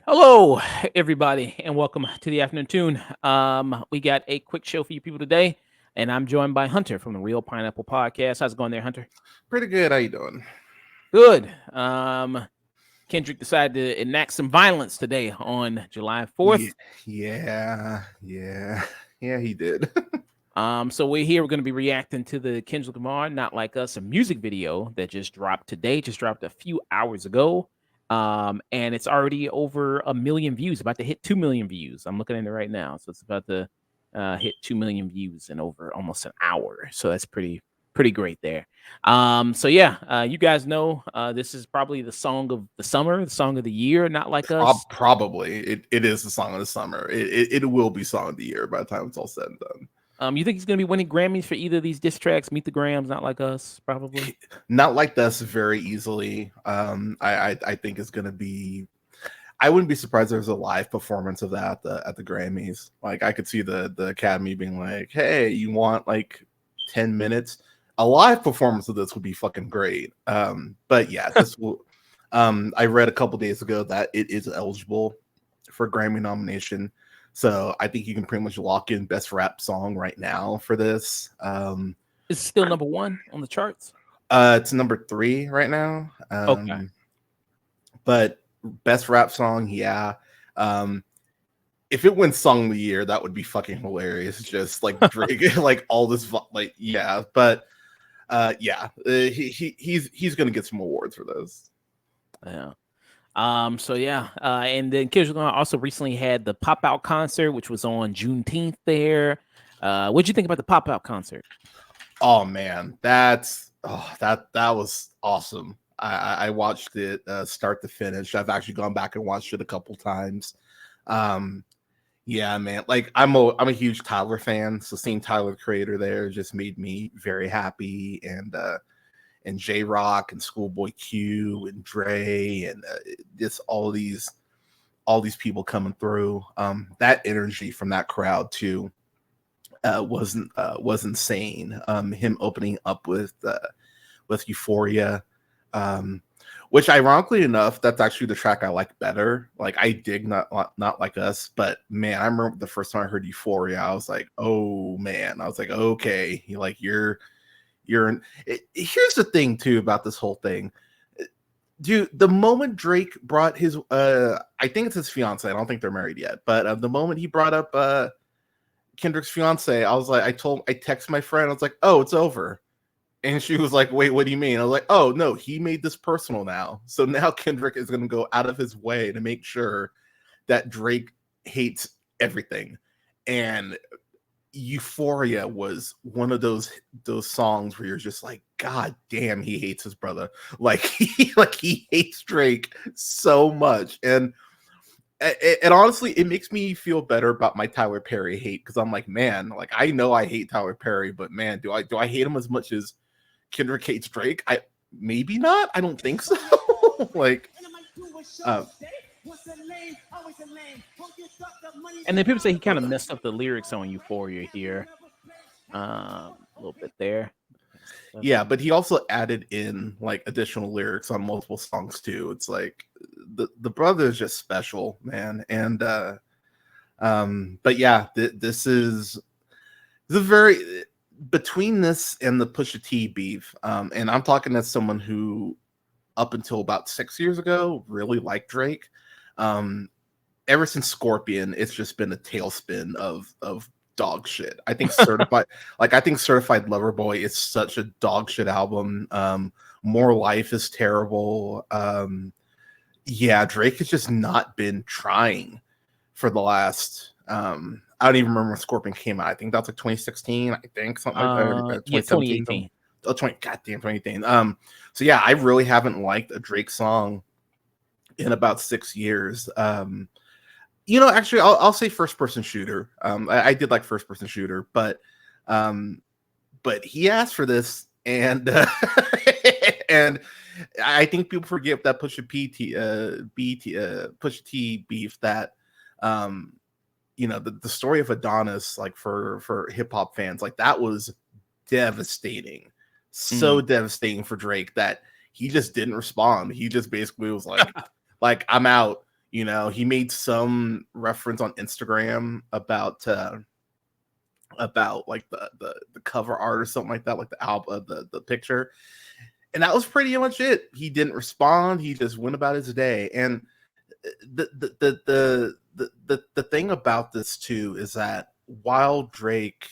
right. Hello, everybody, and welcome to the afternoon tune. We got a quick show for you people today, and I'm joined by Hunter from the Real Pineapple Podcast. How's it going there, Hunter? Pretty good. How you doing? Good. Kendrick decided to enact some violence today on July Yeah, 4th. yeah. He did. So we're here. We're going to be reacting to the Kendrick Lamar "Not Like Us" a music video that just dropped today. Just dropped a few hours ago. And it's already over 1 million views. About to hit 2 million views. I'm looking at it right now, so it's about to hit 2 million views in over almost an hour. So that's pretty great there. So yeah, you guys know this is probably the song of the summer, the song of the year. Not Like Us. Probably it is the song of the summer. It will be song of the year by the time it's all said and done. You think he's gonna be winning Grammys for either of these diss tracks? Meet the Grams, Not Like Us, probably. Not Like Us very easily. I think it's gonna be. I wouldn't be surprised if there's a live performance of that at the Grammys. Like I could see the Academy being like, "Hey, you want like 10 minutes? A live performance of this would be fucking great." But yeah, this will. I read a couple days ago that it is eligible for Grammy nomination. So I think you can pretty much lock in best rap song right now for this. It's still number one on the charts. It's number 3 right now. Okay. But best rap song, yeah. If it wins song of the year, that would be fucking hilarious. Just like Drake, like all this, like yeah. But he's gonna get some awards for this. Yeah. So yeah, and then Kendrick Lamar also recently had the Pop Out concert, which was on Juneteenth there. What'd you think about the Pop Out concert? Oh man, that was awesome. I watched it start to finish. I've actually gone back and watched it a couple times. Yeah, man. Like I'm a huge Tyler fan, so seeing Tyler the Creator there just made me very happy. And J Rock and Schoolboy Q and Dre and just all these people coming through. That energy from that crowd too was insane. Him opening up with Euphoria, which ironically enough, that's actually the track I like better. Like I dig not Like Us, but man, I remember the first time I heard Euphoria, I was like, oh man, I was like, okay, you're here's the thing too about this whole thing. Dude, the moment Drake brought his I think it's his fiance, I don't think they're married yet, but the moment he brought up Kendrick's fiance, I was like, I texted my friend, I was like, oh, it's over. And she was like, wait, what do you mean? I was like, oh no, he made this personal now. So now Kendrick is gonna go out of his way to make sure that Drake hates everything. And Euphoria was one of those songs where you're just like, God damn, he hates his brother. Like he hates Drake so much. And honestly, it makes me feel better about my Tyler Perry hate because I'm like, man, like I know I hate Tyler Perry, but man, do I hate him as much as Kendrick hates Drake? I maybe not. I don't think so. Like, And then people say he kind of messed up the lyrics on Euphoria here, a little bit there. Yeah, but he also added in like additional lyrics on multiple songs too. It's like the brother is just special, man. And but yeah, this is the very between this and the Pusha T beef, and I'm talking as someone who up until about 6 years ago really liked Drake. Ever since Scorpion, it's just been a tailspin of dog shit. I think Certified Lover Boy is such a dog shit album. More Life is terrible. Yeah, Drake has just not been trying for the last I don't even remember when Scorpion came out. I think that's like 2016, I think, something like that. 2018. Oh, 2018. So yeah, I really haven't liked a Drake song in about 6 years. Actually, I'll say First Person Shooter. I did like First Person Shooter, but he asked for this, and and I think people forget that Pusha T beef that the story of Adonis, like for hip hop fans, like that was devastating, so devastating for Drake that he just didn't respond. He just basically was like, like I'm out. You know, he made some reference on Instagram about like the cover art or something like that, like the album, the picture, and that was pretty much it. He didn't respond. He just went about his day. And the thing about this too is that while Drake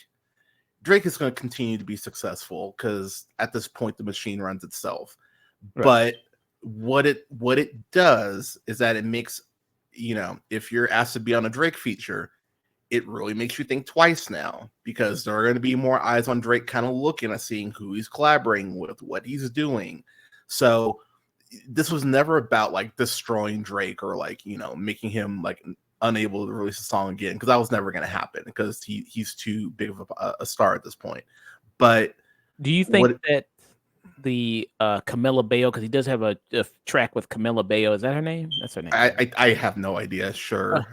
is going to continue to be successful because at this point the machine runs itself. Right. But what it does is that it makes, you know, if you're asked to be on a Drake feature, it really makes you think twice now because there are going to be more eyes on Drake kind of looking at seeing who he's collaborating with, what he's doing. So this was never about like destroying Drake or like, you know, making him like unable to release a song again, because that was never going to happen because he's too big of a star at this point. But Do you think what that the Camilla Bale, because he does have a track with Camilla Bale, is that her name? That's her name, right? I have no idea. Sure.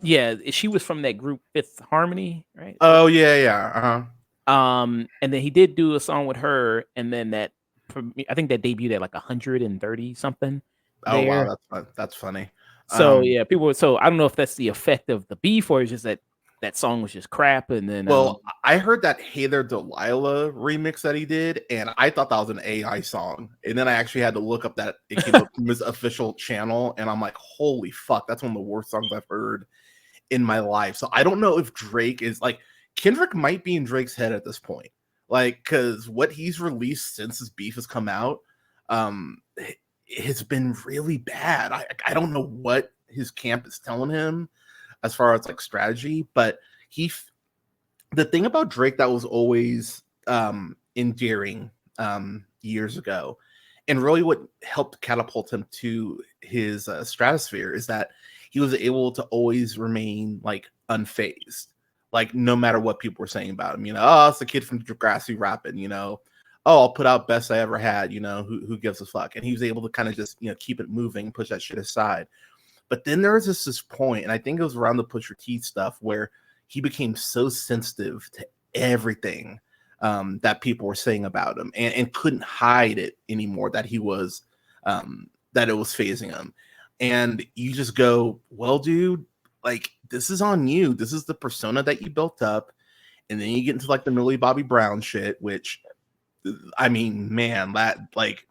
Yeah, she was from that group Fifth Harmony, right? Oh yeah, yeah. Uh-huh. And then he did do a song with her, and then that I think that debuted at like 130 something Oh wow, there. that's funny. So Um, yeah, so I don't know if that's the effect of the beef or it's just that that song was just crap, and then well, I heard that Hey There Delilah remix that he did, and I thought that was an AI song. And then I actually had to look up that it came up from his official channel, and I'm like, holy fuck, that's one of the worst songs I've heard in my life. So I don't know if Drake is like Kendrick might be in Drake's head at this point. Like, because what he's released since his beef has come out, has been really bad. I don't know what his camp is telling him as far as like strategy, but he the thing about Drake that was always endearing years ago, and really what helped catapult him to his stratosphere is that he was able to always remain like unfazed, like no matter what people were saying about him. You know, oh, it's the kid from Degrassi rapping. You know, oh, I'll put out best I ever had. You know, who gives a fuck? And he was able to kind of just, you know, keep it moving, push that shit aside. But then there was this point, and I think it was around the Pusha T stuff, where he became so sensitive to everything that people were saying about him, and couldn't hide it anymore that he was that it was phasing him. And you just go, well, dude, like this is on you. This is the persona that you built up, and then you get into like the Millie Bobby Brown shit, which I mean, man, that like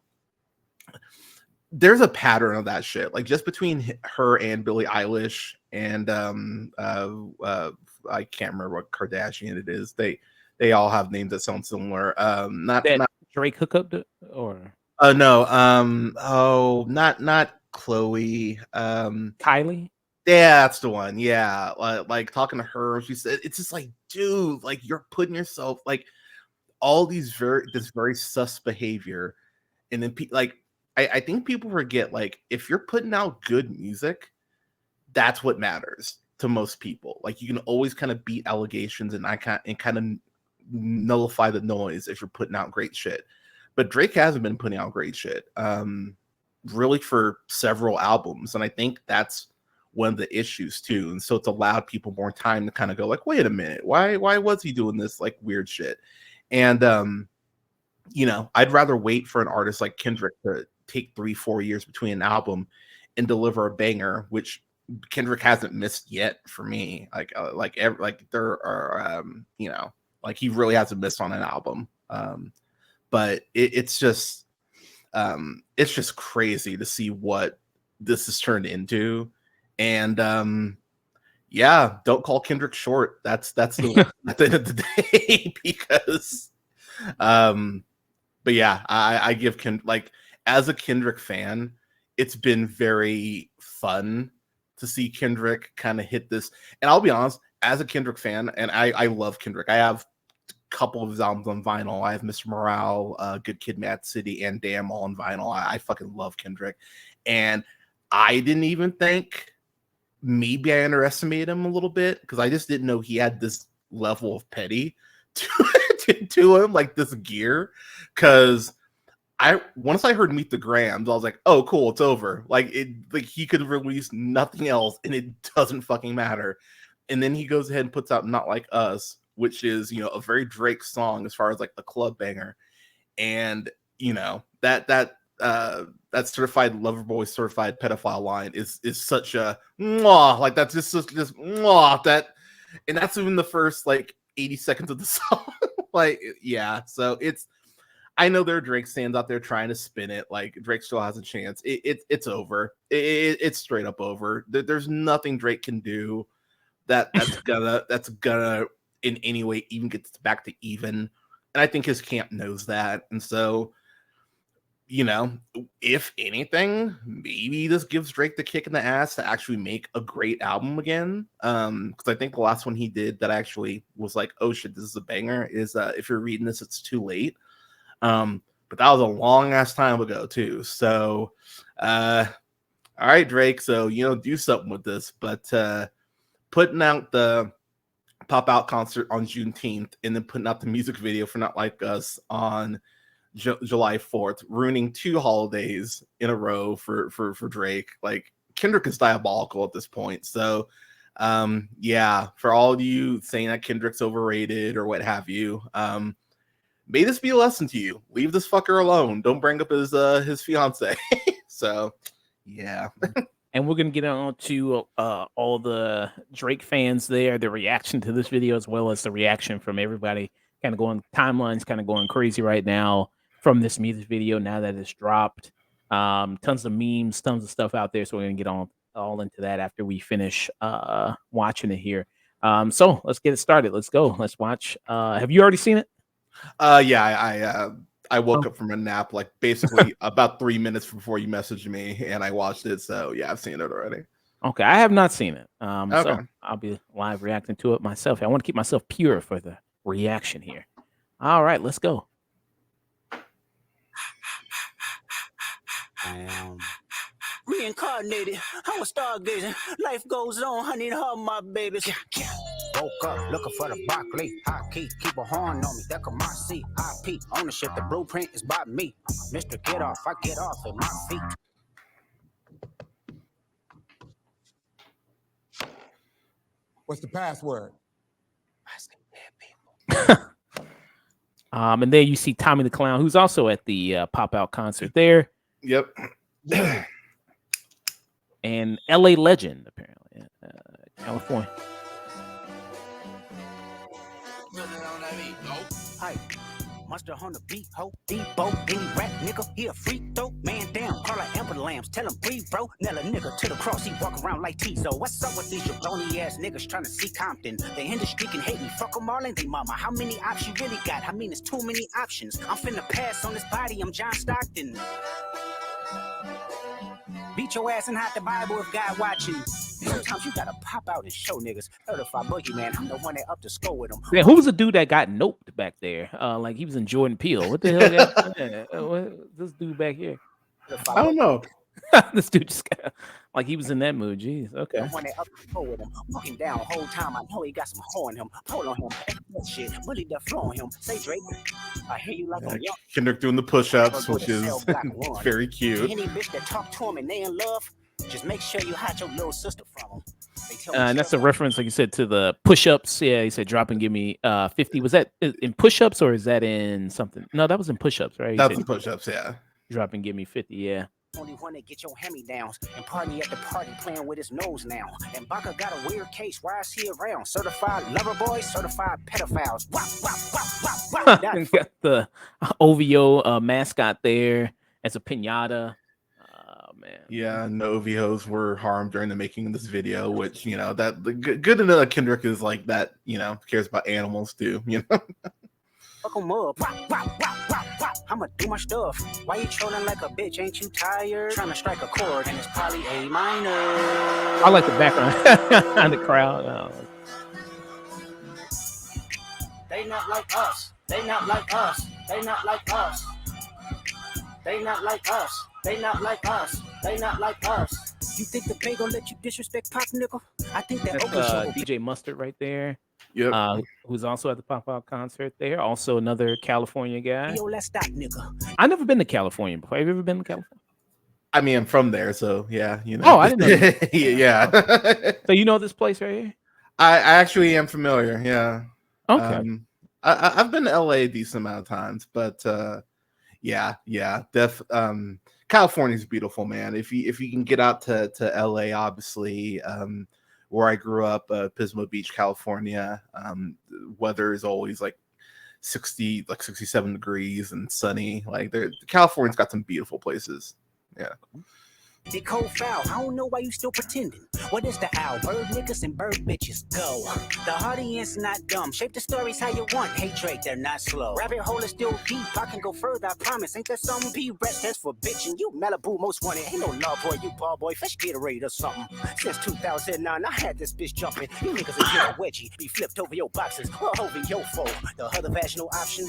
there's a pattern of that shit, like just between her and Billie Eilish and I can't remember what Kardashian it is. They all have names that sound similar. that Not Drake hookup or no oh not Chloe. Kylie. Yeah, that's the one. Yeah, like talking to her, she said it's just like, dude, like you're putting yourself like all these very sus behavior, and then like I think people forget, like if you're putting out good music, that's what matters to most people. Like you can always kind of beat allegations and kind of nullify the noise if you're putting out great shit. But Drake hasn't been putting out great shit, really for several albums, and I think that's one of the issues too. And so it's allowed people more time to kind of go like, wait a minute, why was he doing this like weird shit? And you know, I'd rather wait for an artist like Kendrick to take 3-4 years between an album and deliver a banger, which Kendrick hasn't missed yet for me. Like there are you know, like he really hasn't missed on an album. But it's just crazy to see what this has turned into. And yeah, don't call Kendrick short. That's the at the end of the day because but yeah, I give like as a Kendrick fan, it's been very fun to see Kendrick kind of hit this. And I'll be honest, as a Kendrick fan, and I love Kendrick. I have a couple of his albums on vinyl. I have Mr. Morale, Good Kid, Mad City, and Damn all on vinyl. I fucking love Kendrick, and I didn't even think, maybe I underestimated him a little bit because I just didn't know he had this level of petty to, to him, like this gear. Because once I heard Meet the Grams, I was like, oh cool, it's over. Like he could release nothing else and it doesn't fucking matter. And then he goes ahead and puts out Not Like Us, which is, you know, a very Drake song as far as like a club banger. And you know, that that certified lover boy, certified pedophile line is such a mwah, like that's just mwah, that, and that's even the first like 80 seconds of the song. Like, yeah, so I know there are Drake stands out there trying to spin it like Drake still has a chance. It's over. It's straight up over. There's nothing Drake can do that's gonna in any way even get back to even. And I think his camp knows that. And so, you know, if anything, maybe this gives Drake the kick in the ass to actually make a great album again. Because I think the last one he did that actually was like, oh shit, this is a banger, is If You're Reading This, It's Too Late. But that was a long ass time ago too. So all right, Drake, so you know, do something with this. But putting out the Pop Out concert on Juneteenth and then putting out the music video for Not Like Us on July 4th, ruining 2 holidays in a row for Drake. Like, Kendrick is diabolical at this point. So yeah, for all of you saying that Kendrick's overrated or what have you, may this be a lesson to you. Leave this fucker alone. Don't bring up his fiance. So yeah. And we're gonna get on to all the Drake fans there, the reaction to this video, as well as the reaction from everybody. Kind of going timelines, kind of going crazy right now from this music video. Now that it's dropped, tons of memes, tons of stuff out there. So we're gonna get on all into that after we finish watching it here. So let's get it started. Let's go. Let's watch. Have you already seen it? Yeah, I woke up from a nap like basically about 3 minutes before you messaged me, and I watched it. So yeah, I've seen it already. Okay, I have not seen it. Okay. So I'll be live reacting to it myself. I want to keep myself pure for the reaction here. All right, let's go. I am reincarnated. I was stargazing. Life goes on, honey, and all my babies. Woke up looking for the broccoli. I keep a horn on me. That come my seat. I peep ownership. The blueprint is by me. Mr. Get Off. I get off at my feet. What's the password? And then you see Tommy the Clown, who's also at the Pop Out concert there. Yep. And LA Legend, apparently, California. Hi. Monster on the beat, ho, Debo, any rap nigga, he a freak though, man down, call like Amber Lambs, tell him breathe, bro, nail a nigga to the cross, he walk around like Tizo, what's up with these jabroni ass niggas trying to see Compton, the industry can hate me, fuck them all and they mama, how many options you really got, I mean it's too many options, I'm finna pass on this body, I'm John Stockton. Beat your ass and hide the Bible if God watching. Sometimes you gotta pop out and show niggas. Certified boogeyman, I'm the one that up to score with him. Yeah, who was the dude that got noped back there? Like he was in Jordan Peele. What the hell? What, this dude back here? I don't know. This dude just got like he was in that mood. Jeez. Okay. The one that up to score with him. Walk him down whole time. I know he got some hoe in him. Pull on him. That shit. Bully the flow on him. Say Drake. I hear you like a young. Kendrick doing the push-ups, which is very cute. Any bitch that talk to him and they in love, just make sure you hide your little sister from him. And that's a reference, like you said, to the push-ups. Yeah, he said, "Drop and give me 50." Was that in push-ups or is that in something? No, that was in push-ups, right? That's in push-ups, yeah. Drop and give me 50, yeah. Only one that get your hand-me-downs and party at the party playing with his nose now. And Baka got a weird case. Why is he around? Certified lover boys, certified pedophiles. Got the OVO mascot there as a pinata. Man. Yeah, no OVOs were harmed during the making of this video, which, you know, that good to know that Kendrick is like that, you know, cares about animals too, you know. Fuck 'em up. I'ma do my stuff. Why you trolling like a bitch? Ain't you tired? Trying to strike a chord and it's probably A minor. I like the background and the crowd. They not like us. They not like us. They not like us. They not like us. They not like us. They not like us. You think the Bay gonna let you disrespect Pop, nigga? I think that that's DJ Mustard right there. Yep. Who's also at the Pop Out concert there. Also another California guy. Yo, let's stop, nigga. I've never been to California before. Have you ever been to California? I mean, I'm from there, so yeah, you know. Oh, I didn't know that. Yeah. So you know this place right here? I actually am familiar, yeah. Okay. I've been to LA a decent amount of times, but Yeah. California's beautiful, man. If you can get out to LA, obviously, where I grew up, Pismo Beach, California, weather is always like 67 degrees and sunny. Like California's got some beautiful places. Yeah. They cold foul. I don't know why you still pretending. What is the owl? Bird niggas and bird bitches. Go. The audience not dumb. Shape the stories how you want. Hey Drake, they're not slow. Rabbit hole is still deep. I can go further, I promise. Ain't that something? Be rest that's for bitching. You Malibu most wanted. Ain't no love boy, you ball boy. Fish Gatorade or something. Since 2009, I had this bitch jumping. You niggas are get a wedgie. Be flipped over your boxes or over your foe. The other vaginal option.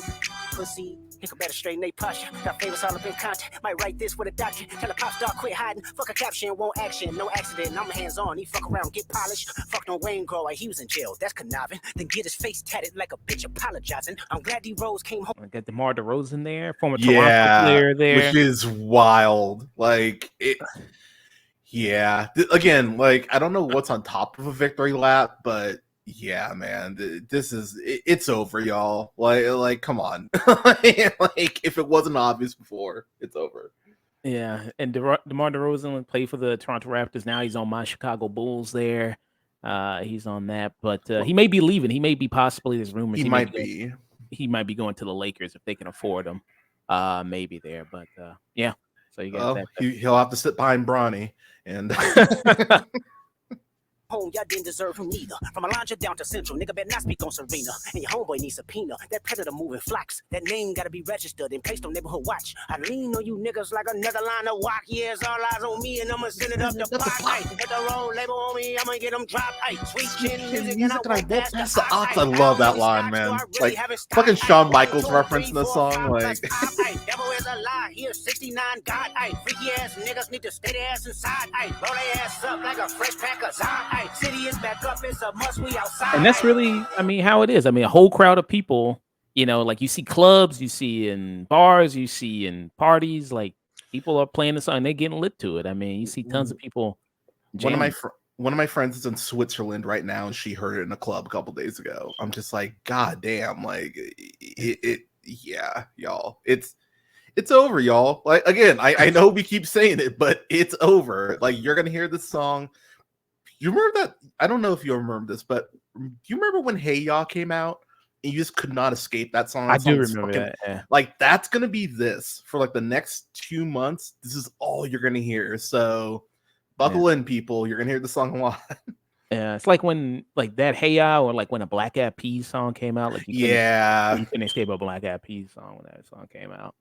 Pussy. Nigga better straighten they posture. Got favors all up in contact. Might write this with a doctor. Tell a pop star quit hiding. Fuck a caption, won't action. No accident, I'm hands on. He fuck around, get polished. Fuck no Wayne grower, he was in jail. That's conniving. Then get his face tatted like a bitch apologizing. I'm glad D-Rose came home. I got DeMar DeRozan there, former Toronto player there. Which is wild. Like it. Yeah. Again, like I don't know what's on top of a victory lap, but yeah, man, it's over, y'all. Like, come on. Like, if it wasn't obvious before, it's over. Yeah, and DeMar DeRozan played for the Toronto Raptors. Now he's on my Chicago Bulls there. He's on that, but he may be leaving. He may be possibly. There's rumors he might be. He might be going to the Lakers if they can afford him. Maybe there, but yeah. So you got that. He'll have to sit behind Bronny and. Home, y'all didn't deserve him neither. From Alondra down to Central, nigga better not speak on Serena. And your homeboy needs subpoena. That predator moving flocks. That name gotta be registered and placed on neighborhood watch. I lean on you niggas like another line of walk. Yeah, it's all eyes on me, and I'ma send it up the pot. Put the roll label on me, I'ma get them dropped. Sweet chin music, and I won't pass the ox. I love that line, man. Like fucking Shawn Michaels reference in the song. Like, devil is a lie. Here, 69 God. Freaky ass niggas need to stay their ass inside. Roll their ass up like a fresh pack of Zod. City is back up, it's a must, we outside. And that's really, I mean, how it is. I mean, a whole crowd of people, you know, like you see clubs, you see in bars, you see in parties, like people are playing the song, they're getting lit to it. I mean, you see tons of people. One of my friends is in Switzerland right now, and she heard it in a club a couple days ago. I'm just like, God damn, like yeah, y'all. It's over, y'all. Like, again, I know we keep saying it, but it's over. Like, you're gonna hear this song. You remember that? I don't know if you remember this, but do you remember when Hey Ya came out and you just could not escape that song? I do remember that. Yeah. Like, that's gonna be this for like the next 2 months. This is all you're gonna hear. So buckle in, people. You're gonna hear the song a lot. Yeah, it's like when like that Hey Ya, or like when a Black Eyed Peas song came out. Like you couldn't escape a Black Eyed Peas song when that song came out.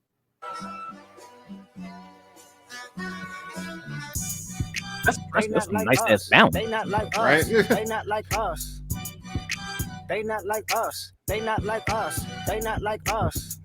That's some nice ass sound. They not like us. They not like us. They not like us. They not like us. They not like us.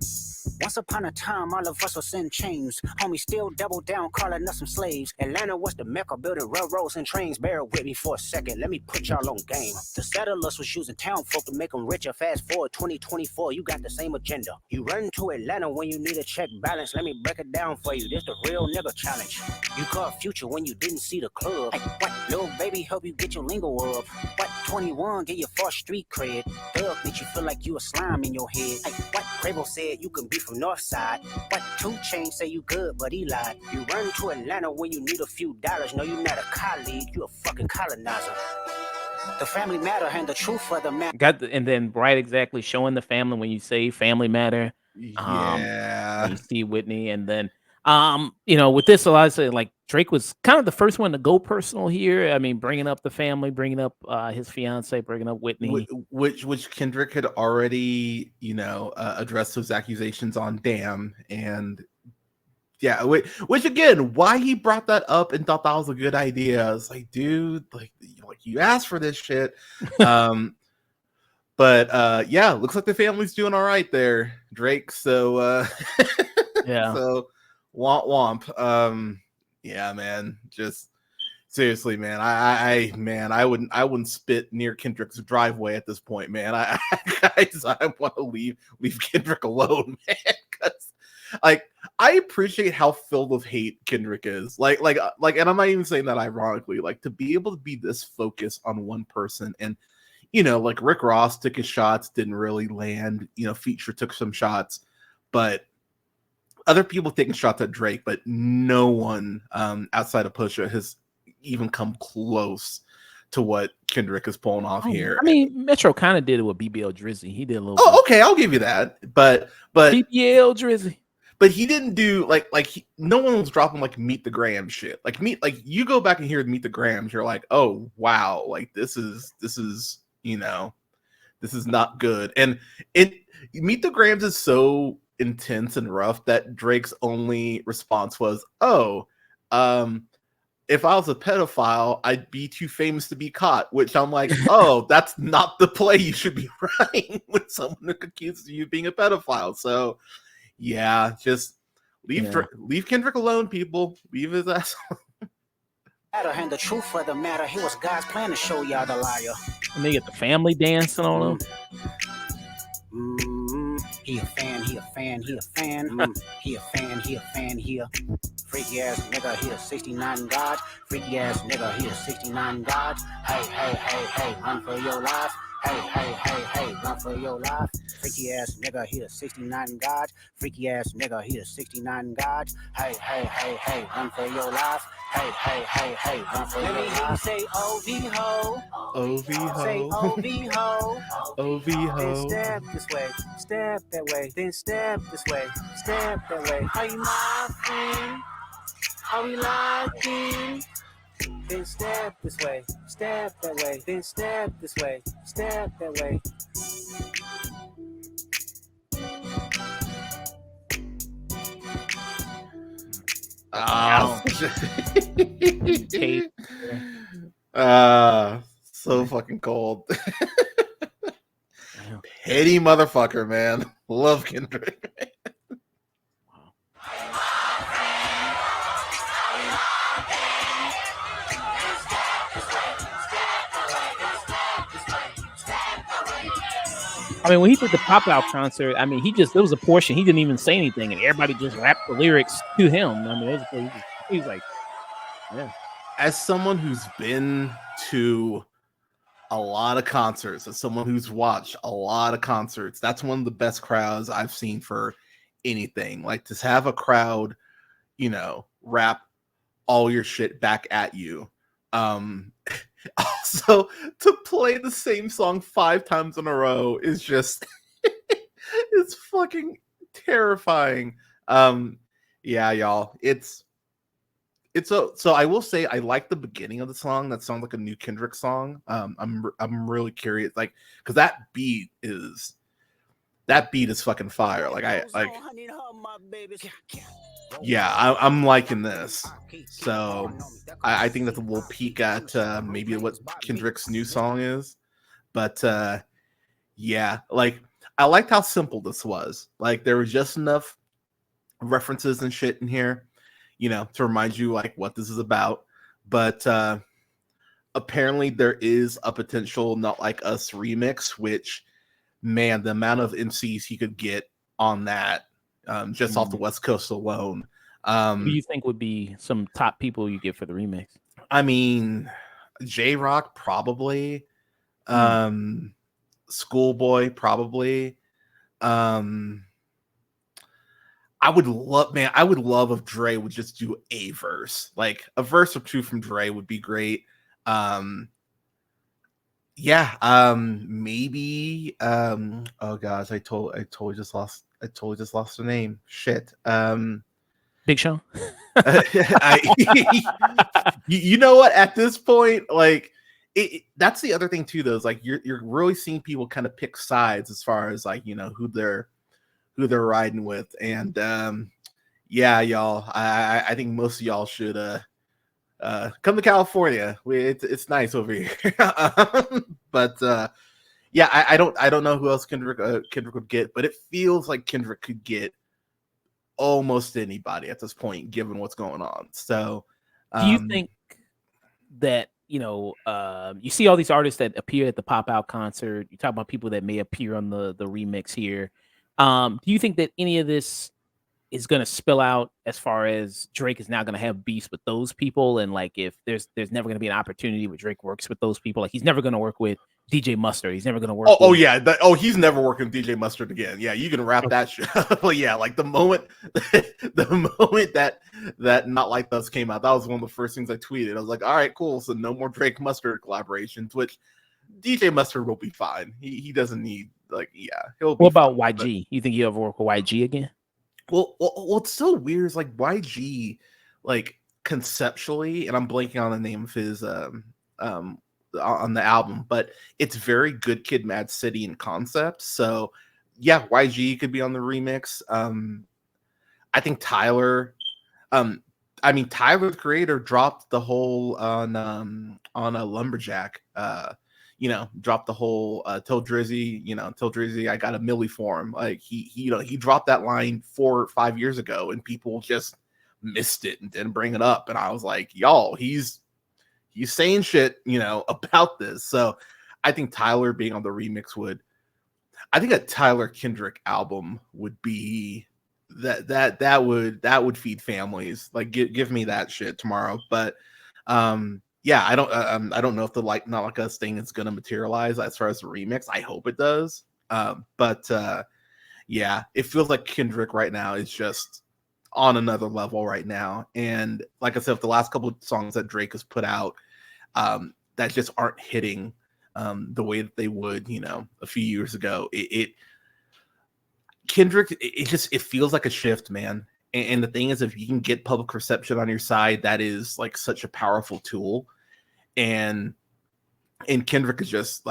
Once upon a time, all of us was in chains. Homie still double down, calling us some slaves. Atlanta was the mecca, building railroads and trains. Bear with me for a second, let me put y'all on game. The settlers was using town folk to make them richer. Fast forward 2024, you got the same agenda. You run to Atlanta when you need a check balance. Let me break it down for you, this the real nigga challenge. You caught Future when you didn't see the club. Hey, what, little baby, help you get your lingo up. What, 21, get your first street cred. Thug makes you feel like you a slime in your head. Hey, what, Quavo said you can be from North Side. What, 2 Chainz say you good, but he lied. You run to Atlanta when you need a few dollars. No, you not a colleague, you a fucking colonizer. The family matter and the truth for the man. And then right, exactly, showing the family when you say family matter. Yeah. You see Whitney, and then you know, with this, a lot of say like Drake was kind of the first one to go personal here. I mean, bringing up the family, bringing up his fiance, bringing up Whitney, which Kendrick had already, you know, addressed those accusations on Damn, and yeah, which again, why he brought that up and thought that was a good idea. I was like, dude, like you asked for this shit. But yeah, looks like the family's doing all right there, Drake. So yeah. So womp womp. Yeah, man. Just seriously, man. I wouldn't spit near Kendrick's driveway at this point, man. I want to leave Kendrick alone, man. Because like I appreciate how filled with hate Kendrick is. Like, and I'm not even saying that ironically. Like, to be able to be this focused on one person, and you know, like Rick Ross took his shots, didn't really land. You know, Feature took some shots, but other people taking shots at Drake, but no one outside of Pusha has even come close to what Kendrick is pulling off here. I mean, Metro kind of did it with BBL Drizzy. He did a little. Oh, okay, I'll give you that. But BBL Drizzy. But he didn't do no one was dropping like Meet the Graham shit. Like you go back and hear Meet the Grams, you're like, oh wow, like this is you know, this is not good. And Meet the Grams is so intense and rough that Drake's only response was, oh, if I was a pedophile, I'd be too famous to be caught, which I'm like, oh, that's not the play you should be writing when someone accuses you of being a pedophile. So yeah, just leave Kendrick alone, people. Leave his ass alone. And the truth for the matter, it was God's plan to show y'all the liar. And they get the family dancing on him. He a fan, he a fan, he a fan. He a fan, he a fan, he a freaky ass nigga, he a 69 God. Freaky ass nigga, he a 69 God. Hey, run for your life. Hey, run for your life. Freaky ass nigga, he a 69 God. Freaky ass nigga, he a 69 God. Hey, run for your life. Hey, run for your life. Say OV ho. OV ho. Say OV ho. OV ho. Then step this way, step that way. Then step this way, step that way. Are you my friend? Are we liking? Then step this way, step that way. Then step this way, step that way. So fucking cold. Petty motherfucker, man. Love Kendrick. I mean, when he did the Pop Out concert, I mean, there was a portion he didn't even say anything, and everybody just rapped the lyrics to him. I mean, he's like, yeah. As someone who's been to a lot of concerts, as someone who's watched a lot of concerts, that's one of the best crowds I've seen for anything. Like to have a crowd, you know, rap all your shit back at you. Also, to play the same song 5 times in a row is just it's fucking terrifying. Yeah, y'all. So I will say I like the beginning of the song. That sounds like a new Kendrick song. I'm really curious, like, because that beat is fucking fire. I'm liking this. So I think that we'll peek at maybe what Kendrick's new song is. But yeah, like I liked how simple this was. Like there was just enough references and shit in here, you know, to remind you like what this is about. But apparently there is a potential Not Like Us remix, which, man, the amount of MCs he could get on that just off the West Coast alone. Who do you think would be some top people you get for the remix? I mean, J-Rock probably. Schoolboy probably. I would love if Dre would just do a verse. Like a verse or two from Dre would be great. Maybe oh gosh, I totally just lost the name. Shit. Big Sean. You know what? At this point, like that's the other thing too. Though, is like you're really seeing people kind of pick sides as far as like, you know, who they're riding with, and yeah, y'all. I think most of y'all should come to California. It's nice over here. But yeah, I don't know who else Kendrick would get, but it feels like Kendrick could get almost anybody at this point, given what's going on. So, do you think that, you know, you see all these artists that appear at the Pop Out concert? You talk about people that may appear on the remix here. Do you think that any of this is going to spill out as far as Drake is now going to have beefs with those people, and like if there's never going to be an opportunity where Drake works with those people, like he's never going to work with DJ Mustard, he's never going to work Oh with yeah, he's never working with DJ Mustard again. Yeah, you can wrap that shit up. But yeah, like the moment that Not Like Us came out, that was one of the first things I tweeted. I was like, all right, cool. So no more Drake Mustard collaborations, which DJ Mustard will be fine. He doesn't need he'll be what about fine, YG? You think he'll ever work with YG again? Well, it's so weird. It's like YG, like conceptually, and I'm blanking on the name of his on the album, but it's very Good Kid, Mad City in concept. So yeah, YG could be on the remix. I think Tyler, Tyler the Creator dropped the whole on a Lumberjack. Dropped the whole tell Drizzy I got a milli for him. Like he dropped that line 4 or 5 years ago, and people just missed it and didn't bring it up. And I was like, y'all, he's saying shit, about this. So I think Tyler being on the remix I think a Tyler Kendrick album would be that would feed families. Like give me that shit tomorrow. But yeah, I don't know if the Not Like Us thing is gonna materialize as far as the remix. I hope it does. But yeah, it feels like Kendrick right now is just on another level right now. And like I said, the last couple of songs that Drake has put out, that just aren't hitting the way that they would, a few years ago. Kendrick, it feels like a shift, man. And the thing is, if you can get public perception on your side, that is like such a powerful tool. And Kendrick is just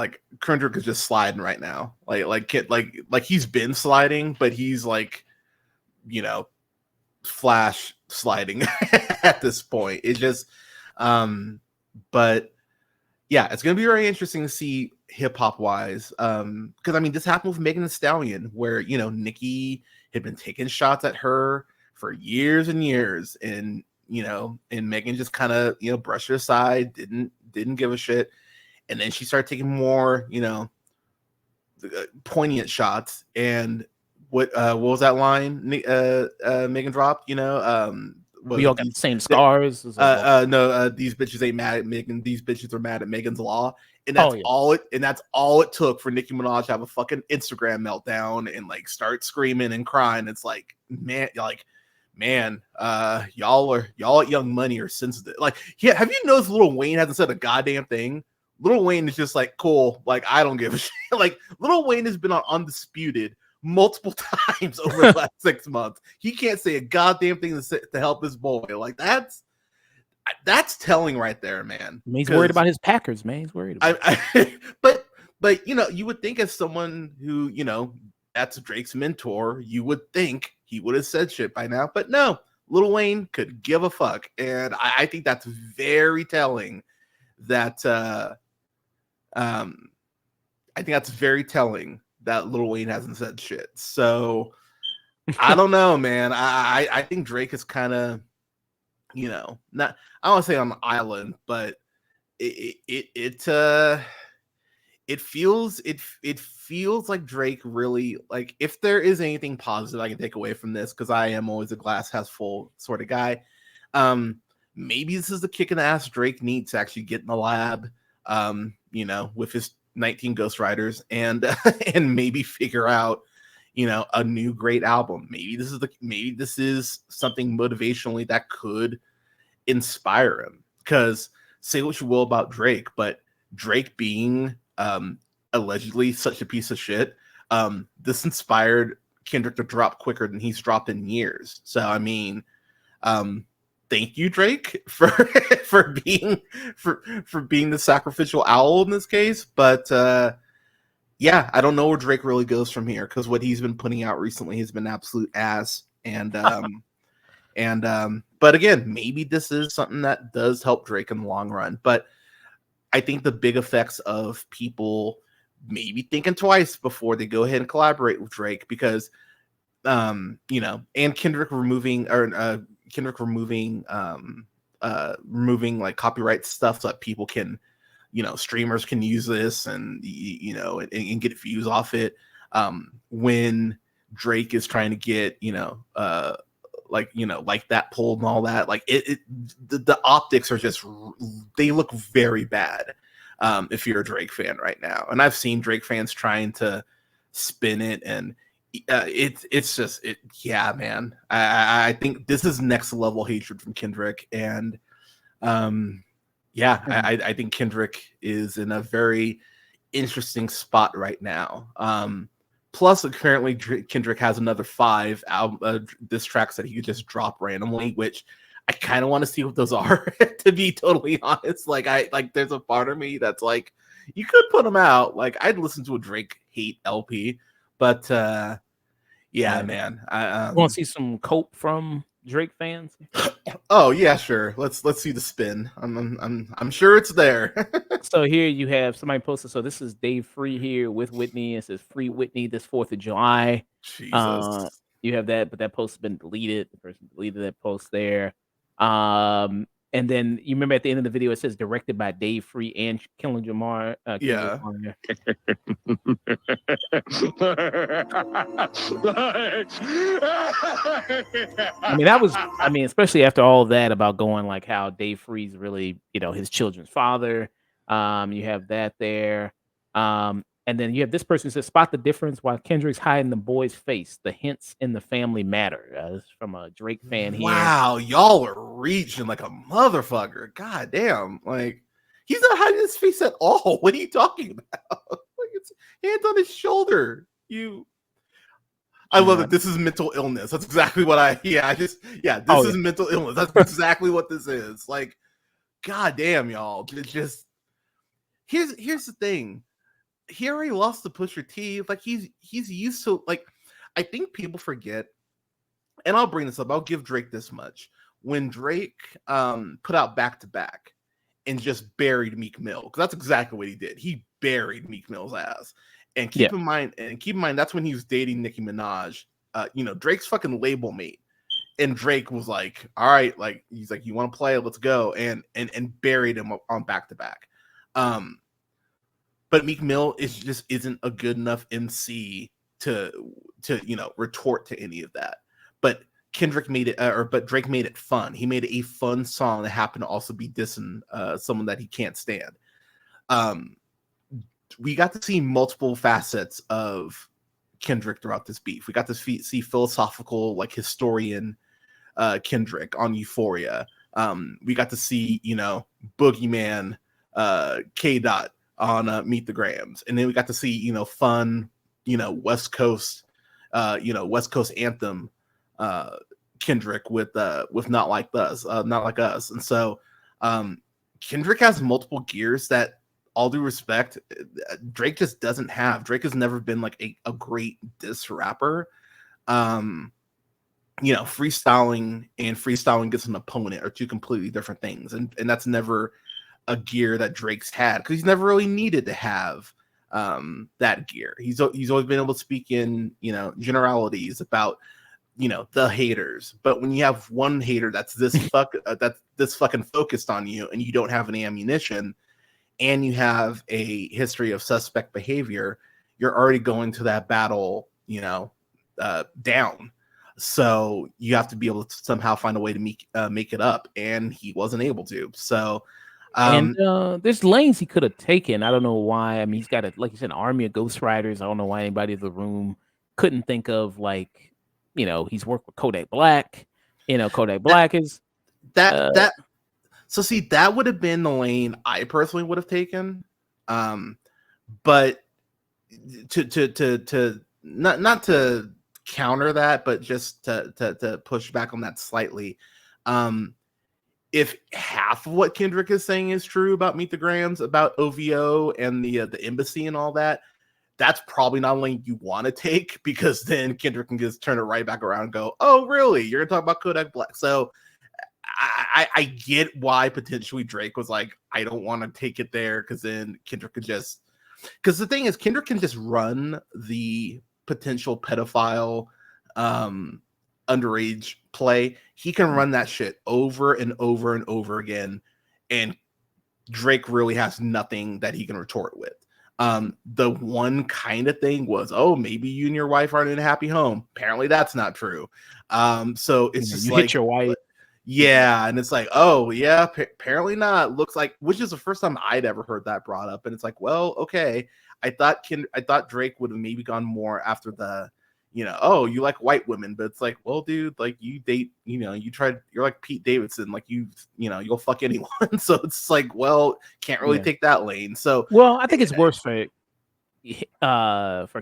sliding right now. Like he's been sliding, but he's like, flash sliding at this point. It just but yeah, it's gonna be very interesting to see hip hop wise. Because this happened with Megan Thee Stallion, where Nicki had been taking shots at her for years and years, and and Megan just kind of brushed it aside, didn't give a shit, and then she started taking more poignant shots. And what was that line Megan dropped? We all got the same scars. No, these bitches ain't mad at Megan. These bitches are mad at Megan's Law, and that's all it took for Nicki Minaj to have a fucking Instagram meltdown and like start screaming and crying. It's like, man, y'all at Young Money are sensitive. Like, yeah, have you noticed Lil Wayne hasn't said a goddamn thing? Lil Wayne is just like, cool, like I don't give a shit. Like Lil Wayne has been on Undisputed multiple times over the last 6 months. He can't say a goddamn thing to help his boy. Like that's telling right there, man. He's worried about his Packers, man. He's worried about but you would think as someone who that's Drake's mentor, you would think he would have said shit by now. But no, Lil Wayne could give a fuck, and I think that's very telling. That I think that's very telling that Lil Wayne hasn't said shit. So I don't know, man. I think Drake is kind of, not, I don't want to say on an island, but it feels like Drake really, like, if there is anything positive I can take away from this, because I am always a glass half full sort of guy. Maybe this is the kick in the ass Drake needs to actually get in the lab, with his 19 ghostwriters and maybe figure out, a new great album. Maybe this is something motivationally that could inspire him. Because say what you will about Drake, but Drake being allegedly such a piece of shit, this inspired Kendrick to drop quicker than he's dropped in years. So thank you, Drake, for being the sacrificial owl in this case. But yeah, I don't know where Drake really goes from here, because what he's been putting out recently has been absolute ass. And but again, maybe this is something that does help Drake in the long run. But I think the big effects of people maybe thinking twice before they go ahead and collaborate with Drake, because and Kendrick removing like copyright stuff so that people can, streamers can use this and and get views off it. When Drake is trying to get like like that pulled and all that. Like the optics are just, they look very bad. If you're a Drake fan right now, and I've seen Drake fans trying to spin it, and it's just yeah, man. I think this is next level hatred from Kendrick, and yeah, I think Kendrick is in a very interesting spot right now. Plus, apparently, Kendrick has another 5 diss tracks that he could just drop randomly, which I kind of want to see what those are. To be totally honest, there's a part of me that's like, you could put them out. Like, I'd listen to a Drake hate LP, but yeah, man. I want to see some cope from Drake fans. Oh yeah, sure. Let's see the spin. I'm sure it's there. So here you have somebody posted. So this is Dave Free here with Whitney. It says Free Whitney this 4th of July. Jesus. You have that, but that post has been deleted. The person deleted that post there. And then you remember at the end of the video, it says directed by Dave Free and Kendrick Lamar. Yeah. Lamar. I mean, that was, especially after all of that about going like how Dave Free's really, his children's father. You have that there. And then you have this person who says, spot the difference while Kendrick's hiding the boy's face. The hints in the family matter. This is from a Drake fan here. Wow, y'all are reaching like a motherfucker. God damn. Like, he's not hiding his face at all. What are you talking about? Like, it's hands on his shoulder. I love it. This is mental illness. That's exactly what this is mental illness. That's exactly what this is. Like, god damn, y'all. It's just, here's the thing. He already lost to Pusha T. Like, he's used to, like, I think people forget, and I'll bring this up. I'll give Drake this much. When Drake put out Back to Back and just buried Meek Mill, because that's exactly what he did. He buried Meek Mill's ass. And keep in mind, that's when he was dating Nicki Minaj. Drake's fucking label mate. And Drake was like, all right, like, he's like, you want to play? Let's go. And buried him on Back to Back. But Meek Mill isn't a good enough MC to retort to any of that. But Kendrick made it, but Drake made it fun. He made a fun song that happened to also be dissing someone that he can't stand. We got to see multiple facets of Kendrick throughout this beef. We got to see philosophical, like, historian Kendrick on Euphoria. We got to see, Boogeyman K. Dot on Meet the Grams, and then we got to see fun West Coast anthem Kendrick with Not Like Us, and so Kendrick has multiple gears that, all due respect, Drake just doesn't have. Drake has never been like a great diss rapper. Freestyling and freestyling against an opponent are two completely different things, and that's never a gear that Drake's had, because he's never really needed to have that gear. He's always been able to speak in generalities about the haters, but when you have one hater that's this fucking focused on you, and you don't have any ammunition, and you have a history of suspect behavior, you're already going to that battle down. So you have to be able to somehow find a way to make it up, and he wasn't able to. So and there's lanes he could have taken. I don't know why. I mean, he's got like you said, an army of ghostwriters. I don't know why anybody in the room couldn't think of, like, he's worked with Kodak Black. Kodak Black is that. So see, that would have been the lane I personally would have taken. But to not to counter that, but just to push back on that slightly. If half of what Kendrick is saying is true about Meet the Grams, about OVO and the embassy and all that, that's probably not a lane you want to take, because then Kendrick can just turn it right back around and go, oh, really? You're going to talk about Kodak Black? So I get why potentially Drake was like, I don't want to take it there, because then Kendrick could just... Because the thing is, Kendrick can just run the potential pedophile underage play. He can run that shit over and over and over again, and Drake really has nothing that he can retort with. The one kind of thing was, oh, maybe you and your wife aren't in a happy home. Apparently that's not true. So it's just you like, hit your wife. yeah, and it's like, oh yeah, apparently not. Looks like, which is the first time I'd ever heard that brought up, and it's like, well, okay. I thought Drake would have maybe gone more after the, oh, you like white women, but it's like, well, dude, like you date, you're like Pete Davidson, like you'll fuck anyone. So it's like, well, can't really take that lane. So, well, I think it's worse for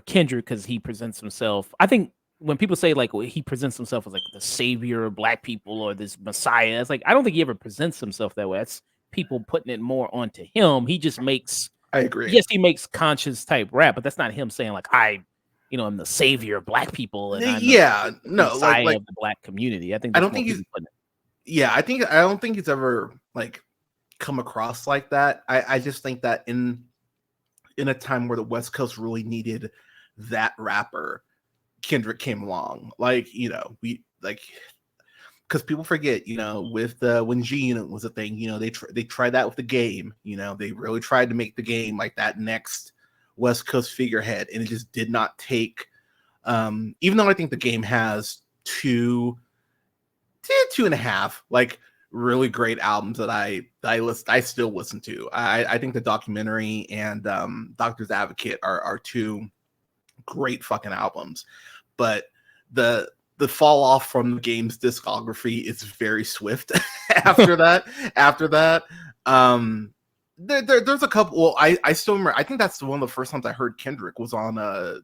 Kendrick because he presents himself. I think when people say like he presents himself as like the savior of black people or this messiah, it's like I don't think he ever presents himself that way. That's people putting it more onto him. He just makes. I agree. Yes, he makes conscious type rap, but that's not him saying like I'm the savior of black people and I'm the messiah of the black community. I think I don't think he's. Yeah, I don't think he's ever like come across like that. I just think that in a time where the West Coast really needed that rapper, Kendrick came along. Like, we like, because people forget, with when G-Unit was a thing, they tried that with the Game. They really tried to make the Game like that next West Coast figurehead, and it just did not take. Even though I think the Game has two and a half like really great albums that I still listen to. I think the documentary and Doctor's Advocate are two great fucking albums, but the fall off from the Game's discography is very swift after that. There's a couple. Well, I still remember. I think that's one of the first times I heard Kendrick was on was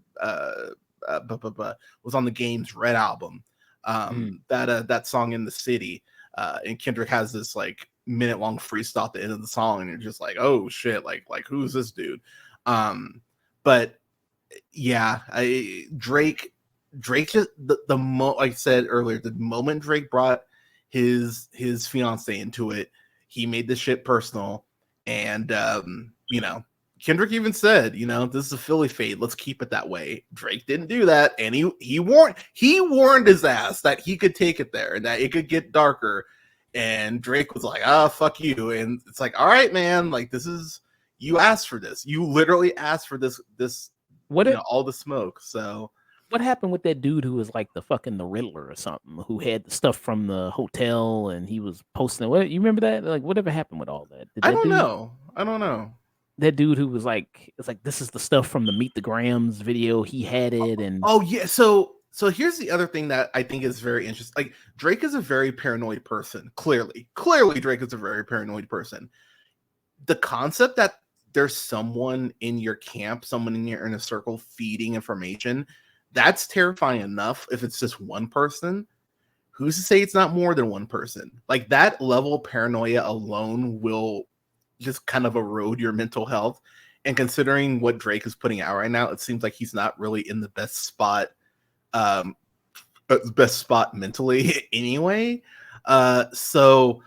on the Game's Red album. That song In the City. And Kendrick has this like minute-long freestyle at the end of the song, and you're just like, oh shit, like who's this dude? But yeah, Drake just like I said earlier, the moment Drake brought his fiance into it, he made the shit personal, and Kendrick even said, this is a Philly fade. Let's keep it that way. Drake didn't do that, and he warned his ass that he could take it there and that it could get darker. And Drake was like, fuck you. And it's like, all right, man, like you asked for this. You literally asked for this. All the smoke. So what happened with that dude who was like the Riddler or something, who had the stuff from the hotel and he was posting it? You remember that? Like, whatever happened with all that? I don't know. That dude who was like, it's like, this is the stuff from the Meet the Grams video. He had it. And oh yeah. So here's the other thing that I think is very interesting. Like, Drake is a very paranoid person. Clearly Drake is a very paranoid person. The concept that there's someone in your camp, someone in your inner circle feeding information, that's terrifying enough if it's just one person. Who's to say it's not more than one person? Like, that level of paranoia alone will just kind of erode your mental health. And considering what Drake is putting out right now, it seems like he's not really in the best spot mentally anyway. So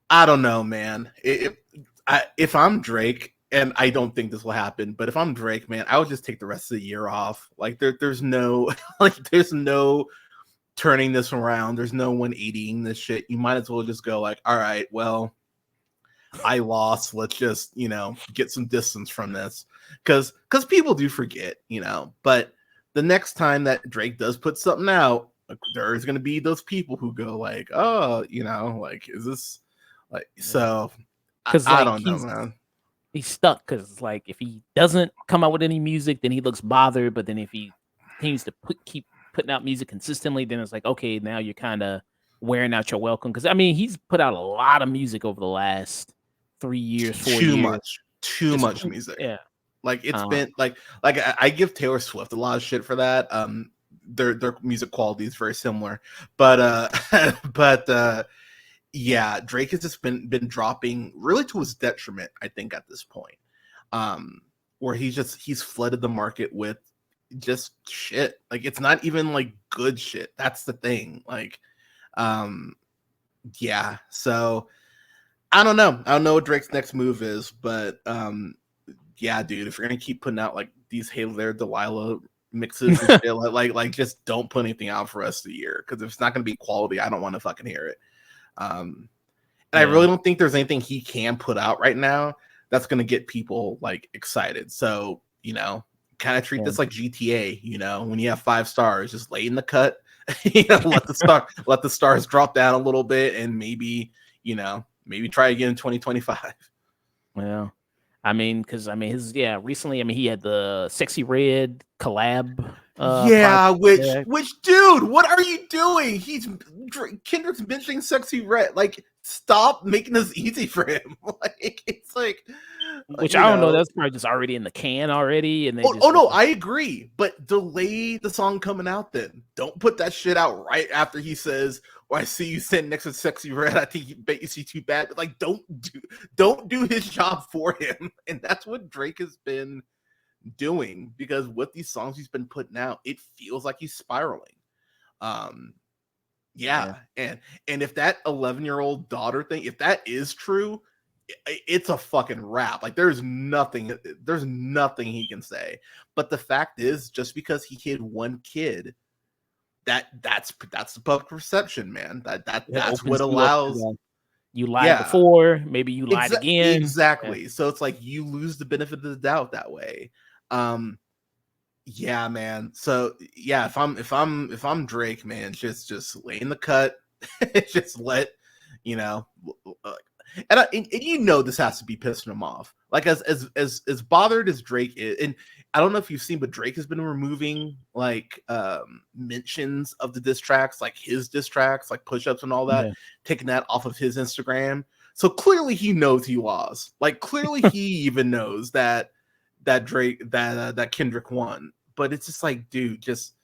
I don't know, man. If I'm Drake, and I don't think this will happen, but if I'm Drake, man, I would just take the rest of the year off. Like, there's no there's no turning this around. There's no 180ing this shit. You might as well just go like, all right, well, I lost. Let's just, get some distance from this. Because people do forget, but the next time that Drake does put something out, like, there's going to be those people who go like, oh, like, is this like, so I don't know, man. He's stuck because like if he doesn't come out with any music, then he looks bothered. But then if he continues to keep putting out music consistently, then it's like, okay, now you're kind of wearing out your welcome. Because I mean, he's put out a lot of music over the last 3 years, 4 years. Too much music. Yeah, like it's been like I give Taylor Swift a lot of shit for that. Their music quality is very similar, but yeah, Drake has just been dropping really to his detriment, I think, at this point. Where he's flooded the market with just shit. Like, it's not even like good shit. That's the thing. Like, yeah. So I don't know. I don't know what Drake's next move is, but yeah, dude, if you're gonna keep putting out like these Hail There Delilah mixes and shit, like just don't put anything out for the rest of the year, because if it's not gonna be quality, I don't want to fucking hear it. And I really don't think there's anything he can put out right now that's gonna get people like excited. So, you know, kind of treat this like GTA, you know, when you have 5 stars, just lay in the cut, you know, let the stars drop down a little bit, and maybe, you know, maybe try again in 2025. Well, I mean, because I mean, recently, I mean, he had the Sexy Red collab. Yeah, project. which dude, what are you doing? Kendrick's mentioning Sexy Red. Like, stop making this easy for him. Like, it's like, Which you I don't know. know. That's probably just already in the can already, and they Oh, just no, I agree. But delay the song coming out then. Don't put that shit out right after he says, "Well, I see you sitting next to Sexy Red. I think you bet you see too bad." But like, don't do his job for him. And that's what Drake has been doing, because with these songs he's been putting out, it feels like he's spiraling. Yeah. And if that 11-year-old daughter thing, if that is true, it's a fucking wrap. Like, there's nothing he can say. But the fact is, just because he hid one kid, that's the public perception, man. That's what allows. You lied before, maybe you lied again. Exactly. So it's like you lose the benefit of the doubt that way. Yeah, man. So yeah, if I'm Drake, man, just lay in the cut, just let, you know, and you know this has to be pissing him off. Like, as bothered as Drake is, and I don't know if you've seen, but Drake has been removing like mentions of the diss tracks, like his diss tracks, like push-ups and all that, taking that off of his Instagram. So clearly he knows he lost. Like, clearly he even knows that Kendrick won. But it's just like, dude, just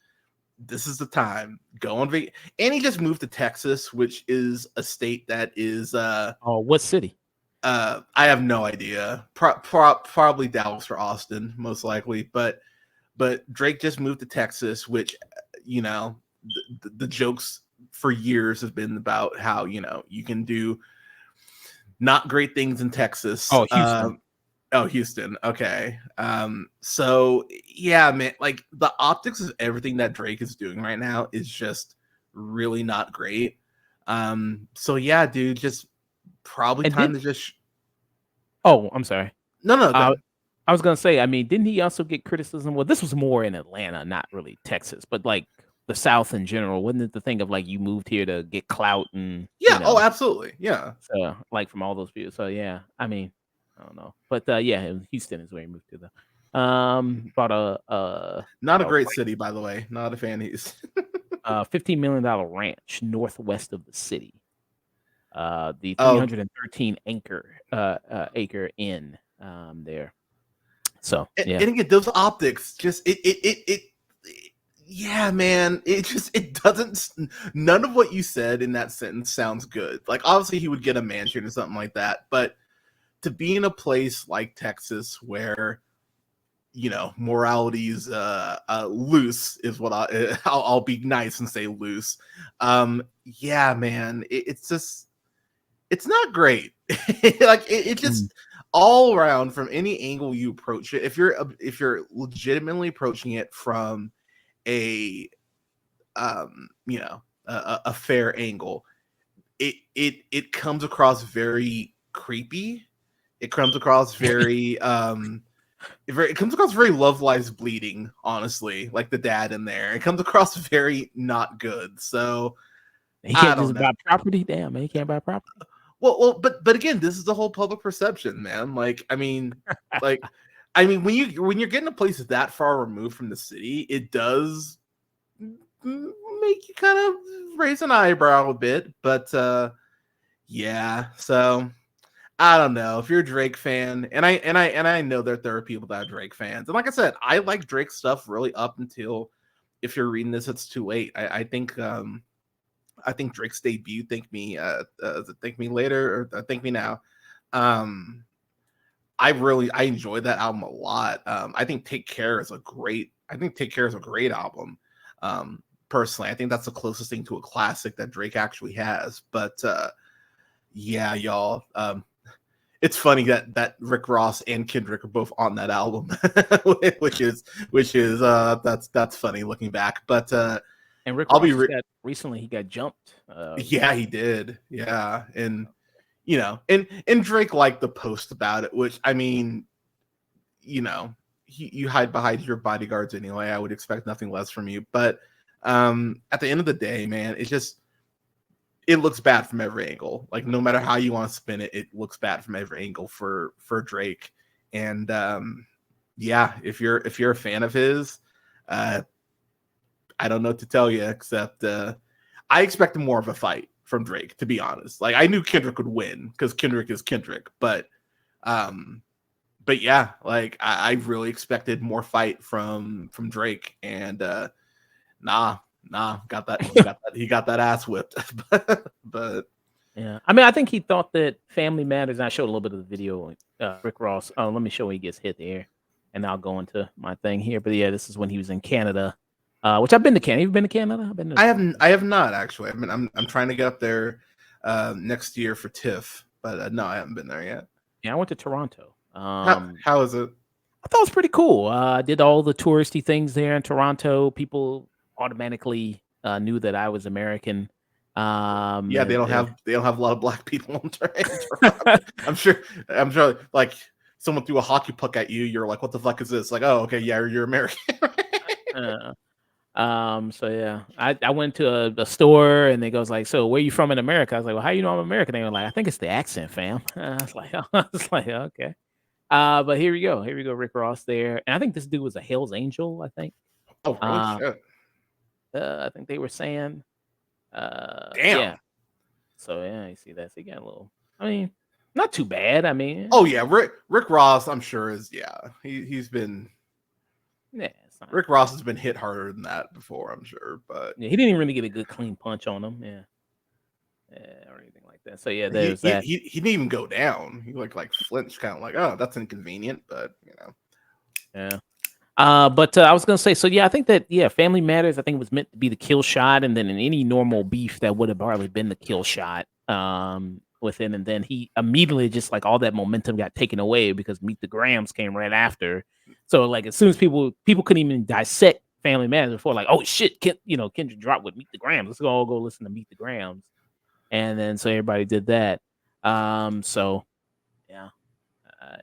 this is the time. Go on vacation. And he just moved to Texas, which is a state that is what city? I have no idea. Probably Dallas or Austin, most likely. But Drake just moved to Texas, which, you know, the jokes for years have been about how, you know, you can do not great things in Texas. Oh, Houston. Houston. Okay. So yeah, man, like the optics of everything that Drake is doing right now is just really not great. So yeah, dude, just probably time to just. Oh, I'm sorry. No. I was gonna say, I mean, didn't he also get criticism? Well, this was more in Atlanta, not really Texas, but like the South in general. Wasn't it the thing of like you moved here to get clout and yeah? You know, oh, absolutely, yeah. So like from all those views. So yeah, I mean, I don't know, but yeah, Houston is where he moved to. Bought not a great city, by the way. Not a fan. He's $15 million ranch northwest of the city. The 313 acre inn there. So and again, those optics just it yeah, man, it doesn't. None of what you said in that sentence sounds good. Like, obviously he would get a mansion or something like that, but to be in a place like Texas where, you know, morality is loose is what I'll be nice and say loose. Yeah, man, it's just, it's not great. Like, it just all around, from any angle you approach it, if you're legitimately approaching it from a you know, a fair angle, it comes across very creepy. It comes across very it comes across very Love Lies Bleeding, honestly, like the dad in there. It comes across very not good. So he can't just buy property. Damn, man, he can't buy property. Well, but again, this is the whole public perception, man. Like, I mean, when you're getting a place that far removed from the city, it does make you kind of raise an eyebrow a bit. But yeah, so I don't know. If you're a Drake fan, and I know that there are people that are Drake fans, and like I said, I like Drake stuff really up until, if you're reading this, it's too late. I think Drake's debut, Thank Me Later, or Thank Me Now, I enjoyed that album a lot. I think Take Care is a great album. Personally, I think that's the closest thing to a classic that Drake actually has. But yeah, y'all, it's funny that Rick Ross and Kendrick are both on that album, which is that's funny looking back. But and Rick Ross recently he got jumped. Yeah, he did. Yeah, and and Drake liked the post about it, which I mean, you hide behind your bodyguards anyway. I would expect nothing less from you. But at the end of the day, man, it looks bad from every angle. Like no matter how you want to spin it, it looks bad from every angle for Drake. And yeah, if you're a fan of his, I don't know what to tell you except I expected more of a fight from Drake, to be honest. Like I knew Kendrick would win because Kendrick is Kendrick, but yeah, like I really expected more fight from Drake, and nah, got that he got that ass whipped. but Yeah, I mean, I think he thought that Family Matters. I showed a little bit of the video. Rick Ross. Oh, let me show when he gets hit there, and I'll go into my thing here. But yeah, this is when he was in Canada, which I've been to Canada. You've been to Canada? I've been. I have not actually. I'm trying to get up there next year for TIFF, but no, I haven't been there yet. Yeah, I went to Toronto. How is it? I thought it was pretty cool. I did all the touristy things there in Toronto. People automatically knew that I was American. Yeah, they don't have a lot of black people in Toronto. I'm sure like someone threw a hockey puck at you, you're like, what the fuck is this? Like, oh, okay, yeah, you're American. So yeah, I went to a store and they goes like, so where you from in America? I was like, well, how you know I'm American? They were like, I think it's the accent, fam. I was like, okay. But here we go, Rick Ross there, and I think this dude was a Hell's Angel. I think. Oh, really? Shit. I think they were saying. Damn. Yeah. So yeah, you see that. So you got a little. I mean, not too bad. I mean. Oh yeah, Rick Ross, I'm sure he's been. Yeah. Rick Ross has been hit harder than that before, I'm sure, but yeah, he didn't even really get a good clean punch on him. Yeah. Or anything like that. So yeah, there's that. He didn't even go down. He like flinched, kind of like, oh, that's inconvenient, but Yeah. But I was gonna say, so yeah, I think that Family Matters. I think it was meant to be the kill shot, and then in any normal beef, that would have probably been the kill shot. Within, and then he immediately just like all that momentum got taken away because Meet the Grams came right after. So like as soon as people couldn't even dissect Family Matters before, like, oh shit, Kendrick dropped with Meet the Grams. Let's all go listen to Meet the Grams, and then so everybody did that. So yeah.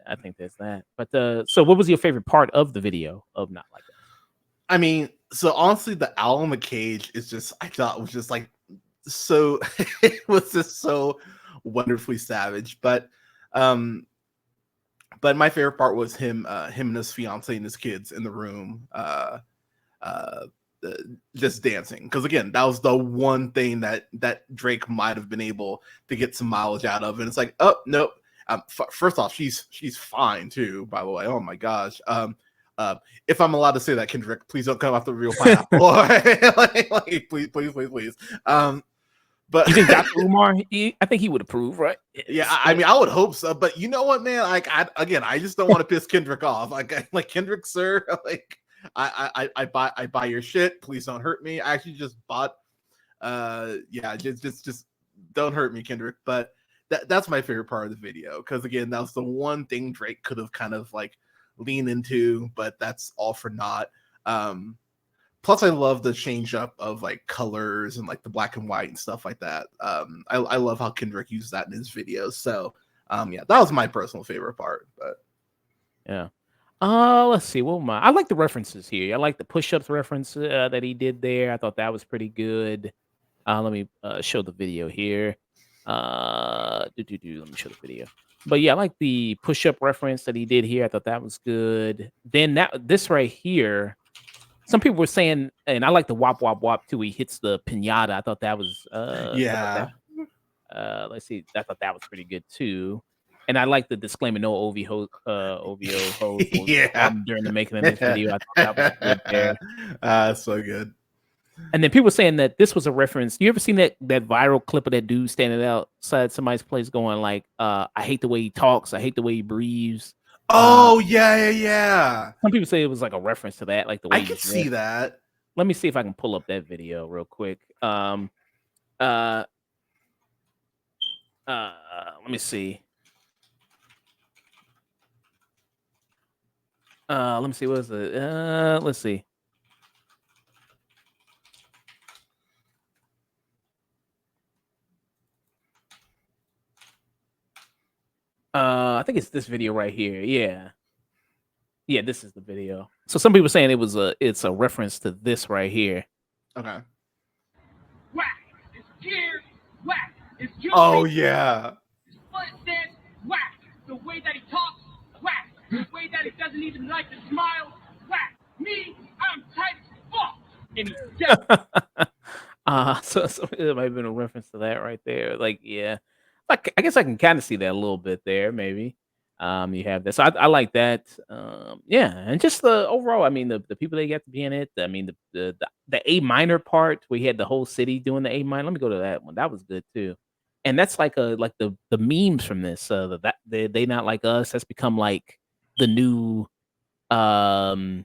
I think there's that. But so what was your favorite part of the video of Not Like Us? I mean, so honestly, the album of Cage is just, I thought was just like so it was just so wonderfully savage. But my favorite part was him and his fiance and his kids in the room just dancing, because again, that was the one thing that Drake might have been able to get some mileage out of, and it's like, oh nope. First off, she's fine too, by the way. Oh my gosh. If I'm allowed to say that, Kendrick, please don't come off the real pineapple. like, please. But you think Dr. Umar? I think he would approve, right? Yeah, I mean, I would hope so. But you know what, man? Like, I just don't want to piss Kendrick off. Like Kendrick, sir. Like, I buy your shit. Please don't hurt me. I actually just bought. Yeah, just don't hurt me, Kendrick. But that's my favorite part of the video, because again, that was the one thing Drake could have kind of like leaned into, but that's all for naught. Plus, I love the change up of like colors and like the black and white and stuff like that. I love how Kendrick used that in his videos. So yeah, that was my personal favorite part. But yeah. Let's see. I like the references here. I like the push-ups reference that he did there. I thought that was pretty good. Let me show the video here. Let me show the video. But yeah, I like the push-up reference that he did here. I thought that was good. Then this right here, some people were saying, and I like the wop wop wop too. He hits the pinata. I thought that was yeah. Let's see. I thought that was pretty good too. And I like the disclaimer, no OVO yeah. During the making of this video. I thought that was good there. So good. And then people saying that this was a reference. You ever seen that viral clip of that dude standing outside somebody's place going like, I hate the way he talks. I hate the way he breathes. Oh, yeah. Some people say it was like a reference to that. Like the way I could see that. Let me see if I can pull up that video real quick. Let me see. Let me see. What is it? Let's see. think it's this video right here. Yeah, this is the video. So some people saying it's a reference to this right here. Okay. Whack. It's geared. Whack. It's juicy. Oh yeah. His footsteps. Whack. The way that he talks. Whack. The way that he doesn't even like to smile. Whack. Me, I'm tight as fuck. And he's dead. So it might have been a reference to that right there. Like, yeah, like I guess I can kind of see that a little bit there, maybe. You have that, so I like that. Yeah, and just the overall, I mean, the people that got to be in it. I mean, the A minor part, we had the whole city doing the A minor. Let me go to that one. That was good too. And that's like the memes from this. That they not like us. That's become like the new oh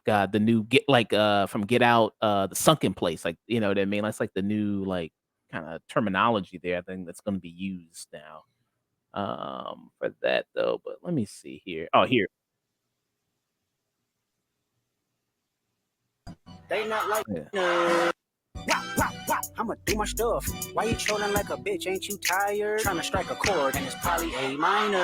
God, the new from Get Out, the sunken place, like, you know what I mean? That's like the new like kind of terminology there. I think that's going to be used now for that though. But let me see here. Oh, here. They not like Yeah. Wah. I'ma do my stuff. Why you trolling like a bitch? Ain't you tired? Trying to strike a chord and it's probably A minor.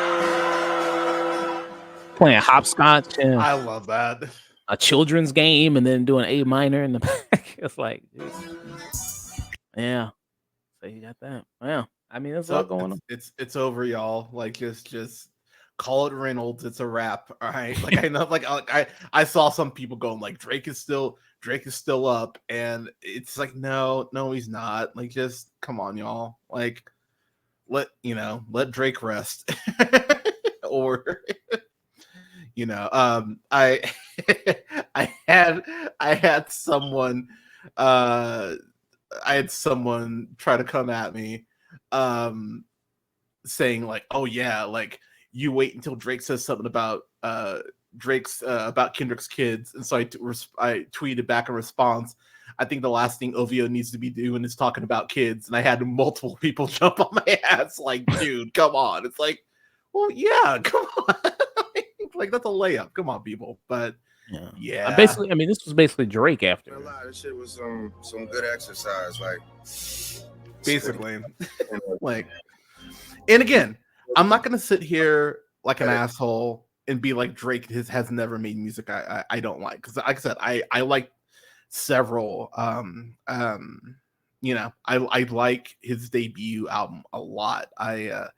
Playing hopscotch and I love that. a children's game and then doing A minor in the back. It's like, dude. Yeah. So you got that. Well, I mean, there's a lot going on. It's over, y'all. Like just call it Reynolds. It's a wrap. All right. Like I know, like I saw some people going like Drake is still up, and it's like no, he's not. Like just come on, y'all. Like let Drake rest. Or I I had someone try to come at me saying like, oh yeah, like you wait until Drake says something about about Kendrick's kids. And so I tweeted back in response, I think the last thing OVO needs to be doing is talking about kids. And I had multiple people jump on my ass like, dude, come on. It's like, well, yeah, come on. Like that's a layup. Come on, people. But yeah. Basically, I mean, this was basically Drake after. A lot of shit was some good exercise, like basically. Like, and again, I'm not gonna sit here like an asshole and be like Drake has never made music I don't like, because like I said, I like several I like his debut album a lot. I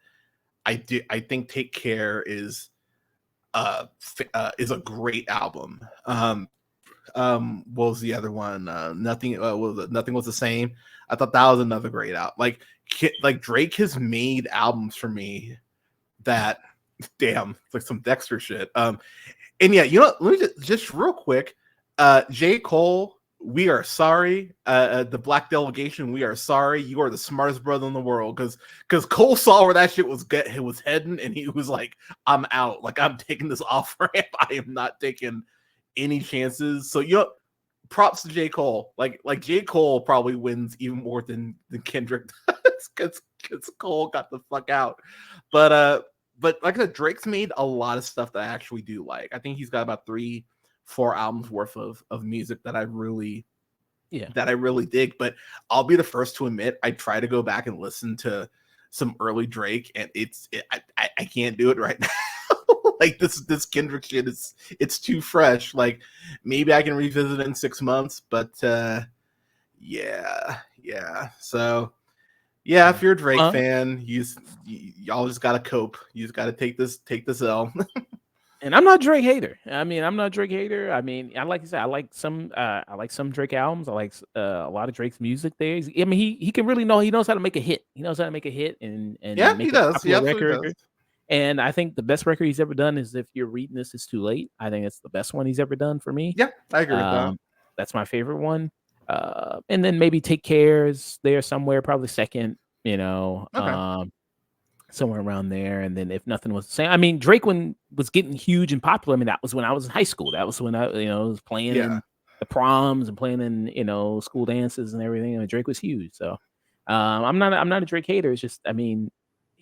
think Take Care is a great album. What was the other one? Nothing was the same. I thought that was another great album. Like Drake has made albums for me that, damn, it's like some Dexter shit. And yeah, let me just real quick. J. Cole, we are sorry. The Black Delegation, we are sorry. You are the smartest brother in the world, because Cole saw where that shit was heading, and he was like, I'm out. Like, I'm taking this off ramp. I am not taking any chances. So props to J. Cole. Like J. Cole probably wins even more than Kendrick does, because Cole got the fuck out. But like I said, Drake's made a lot of stuff that I actually do like. I think he's got about 3-4 albums worth of music that I really dig. But I'll be the first to admit, I try to go back and listen to some early Drake, and I can't do it right now. Like this Kendrick shit it's too fresh. Like maybe I can revisit it in 6 months, but yeah. So yeah, if you're a Drake fan, y'all just gotta cope. You just gotta take this L. And I'm not a Drake hater. I mean, like you said, I like some Drake albums. I like a lot of Drake's music there. He can really he knows how to make a hit. He knows how to make a hit and yeah, make he does. popular record. And I think the best record he's ever done is If You're Reading This, It's Too Late. I think it's the best one he's ever done for me. Yeah, I agree with that. That's my favorite one. And then maybe Take Care is there somewhere, probably second, Okay. Somewhere around there. And then If Nothing Was the Same. I mean, Drake, when was getting huge and popular, I mean, that was when I was in high school. That was when I, was playing in the proms and playing in, school dances and everything. I mean, Drake was huge. So I'm not a Drake hater. It's just, I mean,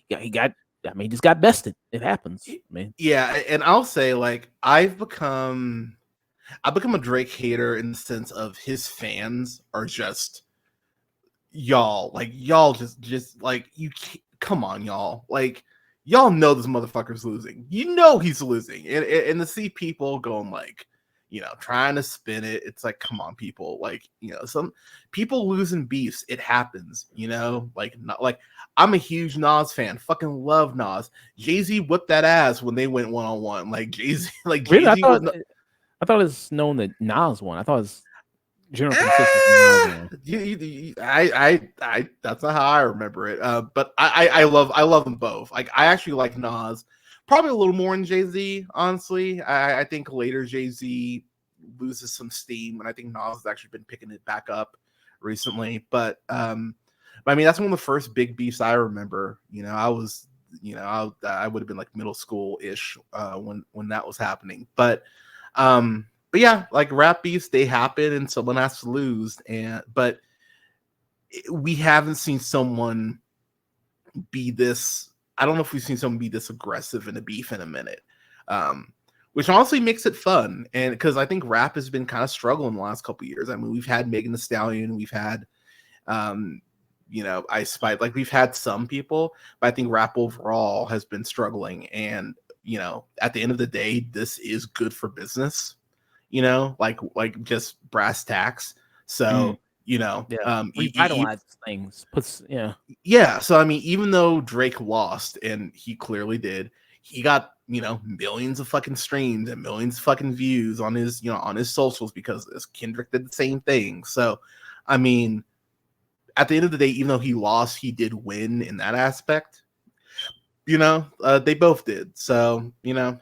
he just got bested. It happens, man. Yeah, and I'll say, like, I've become a Drake hater in the sense of his fans are just y'all just like, you can't, come on, y'all. Like, y'all know this motherfucker's losing. You know he's losing, and to see people going like, trying to spin it, it's like, come on, people. Like, some people losing beefs. It happens, like, not like, I'm a huge Nas fan. Fucking love Nas. Jay-Z whipped that ass when they went one-on-one. Like Jay-Z, like Really, Jay-Z was. I thought it's known that Nas won. I thought it's general consensus Nas won. That's not how I remember it. But I love them both. Like, I actually like Nas probably a little more than Jay-Z, honestly. I think later Jay-Z loses some steam, and I think Nas has actually been picking it back up recently. But I mean, that's one of the first big beefs I remember. I was, I would have been like middle school ish when that was happening. But yeah, like rap beefs, they happen, and someone has to lose. But we haven't seen someone be this. I don't know if we've seen someone be this aggressive in a beef in a minute, which honestly makes it fun. And because I think rap has been kind of struggling the last couple of years. I mean, we've had Megan Thee Stallion, we've had, Ice Spice, like we've had some people, but I think rap overall has been struggling. And at the end of the day, this is good for business. Like just brass tacks. So. Revitalize things. Yeah. So I mean, even though Drake lost, and he clearly did, he got millions of fucking streams and millions of fucking views on his on his socials because of this. Kendrick did the same thing. So, I mean, at the end of the day, even though he lost, he did win in that aspect. They both did. So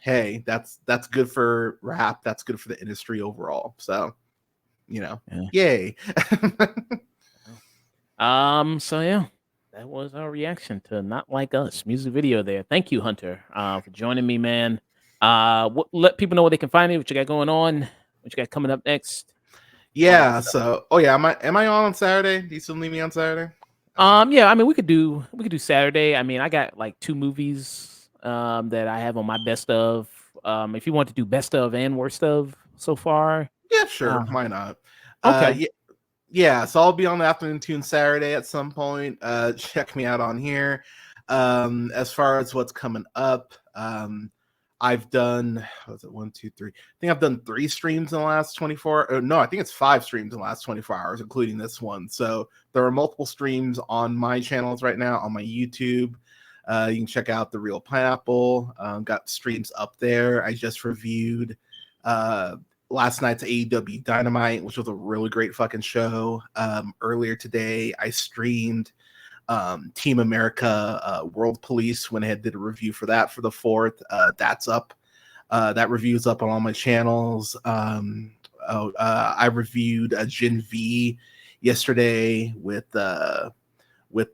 hey, that's good for rap. That's good for the industry overall. So. Yay. So yeah, that was our reaction to Not Like Us music video there. Thank you, Hunter, for joining me, man. Let people know where they can find you, what you got going on, what you got coming up next. Yeah. So, am I on Saturday? Do you still need me on Saturday? Yeah, I mean, we could do Saturday. I mean, I got like 2 movies that I have on my best of. If you want to do best of and worst of so far. Yeah, sure. Why not? Okay. Yeah. So I'll be on the Afternoon Tune Saturday at some point. Check me out on here. As far as what's coming up, I've done, was it 1, 2, 3? I think I've done 3 streams in the last 24. Or no, I think it's 5 streams in the last 24 hours, including this one. So there are multiple streams on my channels right now on my YouTube. You can check out The Real Pineapple. Got streams up there. I just reviewed last night's AEW Dynamite, which was a really great fucking show. Earlier today, I streamed Team America World Police. Went ahead, did a review for that for the 4th. That's up. That review is up on all my channels. I reviewed Gen V yesterday with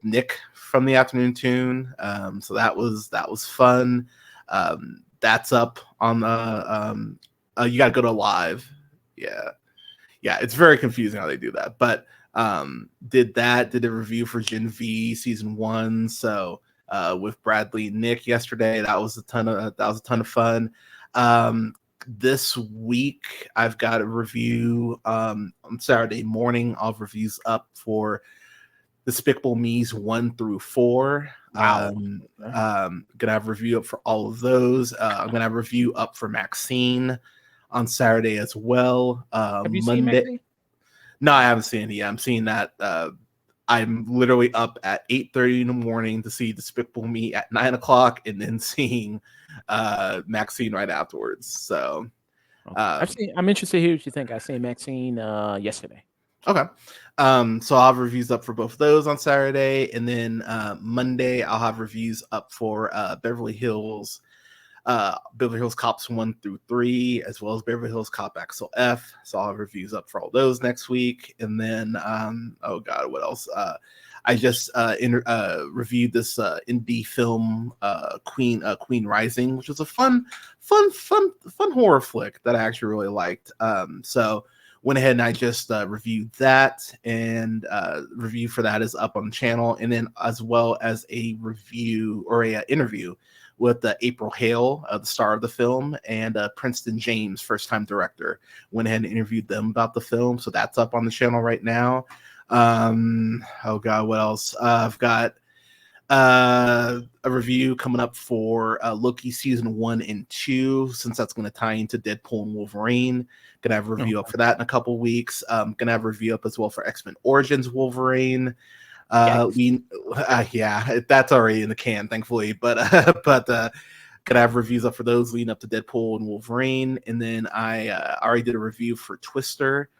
Nick from the Afternoon Tune. So that was fun. That's up on the you gotta go to live. Yeah, it's very confusing how they do that, but did a review for Gen V season 1. So with Bradley and Nick yesterday, that was a ton of fun. This week I've got a review on Saturday morning. I'll have reviews up for Despicable Me's 1 through 4. Wow. Gonna have a review up for all of those. I'm gonna have a review up for Maxine on Saturday as well. Have you Monday. seen Maxine? No, I haven't seen it yet. I'm seeing that. I'm literally up at 8:30 in the morning to see Despicable Me at 9 o'clock, and then seeing Maxine right afterwards. So I'm interested to hear what you think. I seen Maxine yesterday. Okay. So I'll have reviews up for both of those on Saturday, and then Monday I'll have reviews up for Beverly Hills Cops 1 through 3, as well as Beverly Hills Cop XLF. So I'll have reviews up for all those next week. And then oh god, what else? I just reviewed this indie film Queen Rising, which was a fun horror flick that I actually really liked. So went ahead and I just reviewed that, and review for that is up on the channel, and then as well as a review or a interview with April Hale, the star of the film, and Princeton James, first-time director. Went ahead and interviewed them about the film, so that's up on the channel right now. Oh god, what else? I've got A review coming up for Loki season 1 and 2, since that's going to tie into Deadpool and Wolverine. Gonna have a review up for that in a couple weeks. Gonna have a review up as well for X-Men Origins Wolverine. Yeah, that's already in the can, thankfully. But gonna have reviews up for those leading up to Deadpool and Wolverine. And then I already did a review for Twister,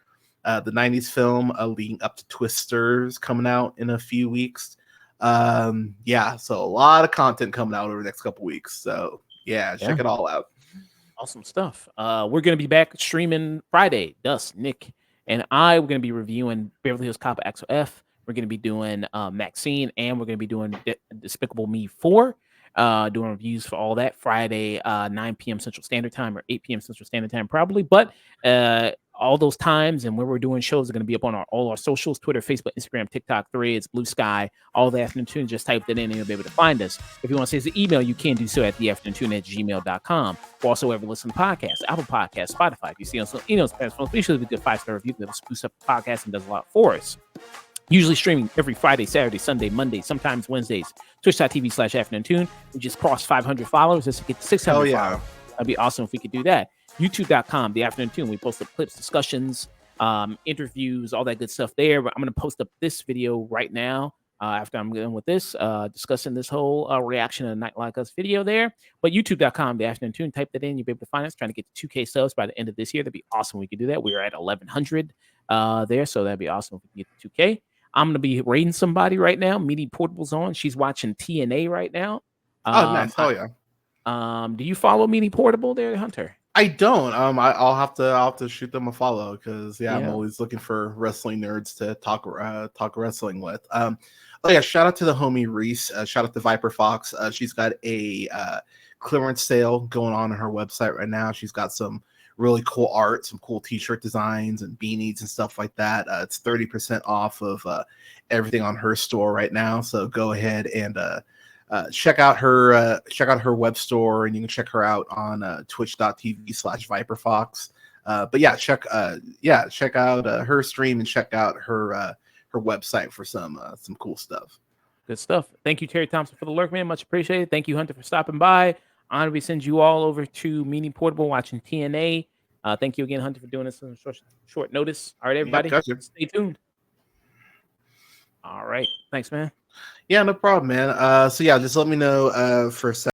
the 90s film leading up to Twisters, coming out in a few weeks. Yeah, so a lot of content coming out over the next couple weeks. So yeah, check it all out. Awesome stuff. We're gonna be back streaming Friday. Dust, Nick, and I we're gonna be reviewing Beverly Hills Cop XOF. We're gonna be doing Maxine, and we're gonna be doing Despicable Me 4. Doing reviews for all that Friday, 9 p.m. Central Standard Time or 8 p.m. Central Standard Time, probably. But all those times and where we're doing shows are going to be up on all our socials: Twitter, Facebook, Instagram, TikTok, Threads, Blue Sky, all the Afternoon Tune. Just type that in and you'll be able to find us. If you want to send us an email, you can do so at theafternoon@gmail.com. Also, ever listen to podcasts, Apple Podcasts, Spotify. If you see us on platforms, please leave a good 5-star review. That boosts up the podcast and does a lot for us. Usually streaming every Friday, Saturday, Sunday, Monday, sometimes Wednesdays. Twitch.tv/Afternoon Tune. We just crossed 500 followers. Let's get to 600 followers. That'd be awesome if we could do that. YouTube.com, The Afternoon Tune. We post up clips, discussions, interviews, all that good stuff there. But I'm going to post up this video right now after I'm done with this, discussing this whole reaction to the Night Like Us video there. But YouTube.com, The Afternoon Tune. Type that in. You'll be able to find us. Trying to get to 2K subs by the end of this year. That'd be awesome. We could do that. We're at 1,100 there. So that'd be awesome if we can get to 2K. I'm going to be rating somebody right now. Meaty Portable's on. She's watching TNA right now. Oh, nice. Hell yeah. Do you follow Meaty Portable there, Hunter? I don't. I'll have to shoot them a follow because I'm always looking for wrestling nerds to talk wrestling with. Oh yeah, shout out to the homie Reese. Shout out to Viper Fox. She's got a clearance sale going on her website right now. She's got some really cool art, some cool t-shirt designs and beanies and stuff like that. It's 30% off of everything on her store right now. So go ahead and check out her web store, and you can check her out on twitch.tv/viperfox. But yeah, check out her stream and check out her website for some cool stuff. Good stuff. Thank you, Terry Thompson, for the lurk, man. Much appreciated. Thank you, Hunter, for stopping by. Honor, we send you all over to Meaty Portable watching TNA. Thank you again, Hunter, for doing this on short notice. All right, everybody, stay tuned. All right, thanks, man. Yeah, no problem, man. So yeah, just let me know for a second.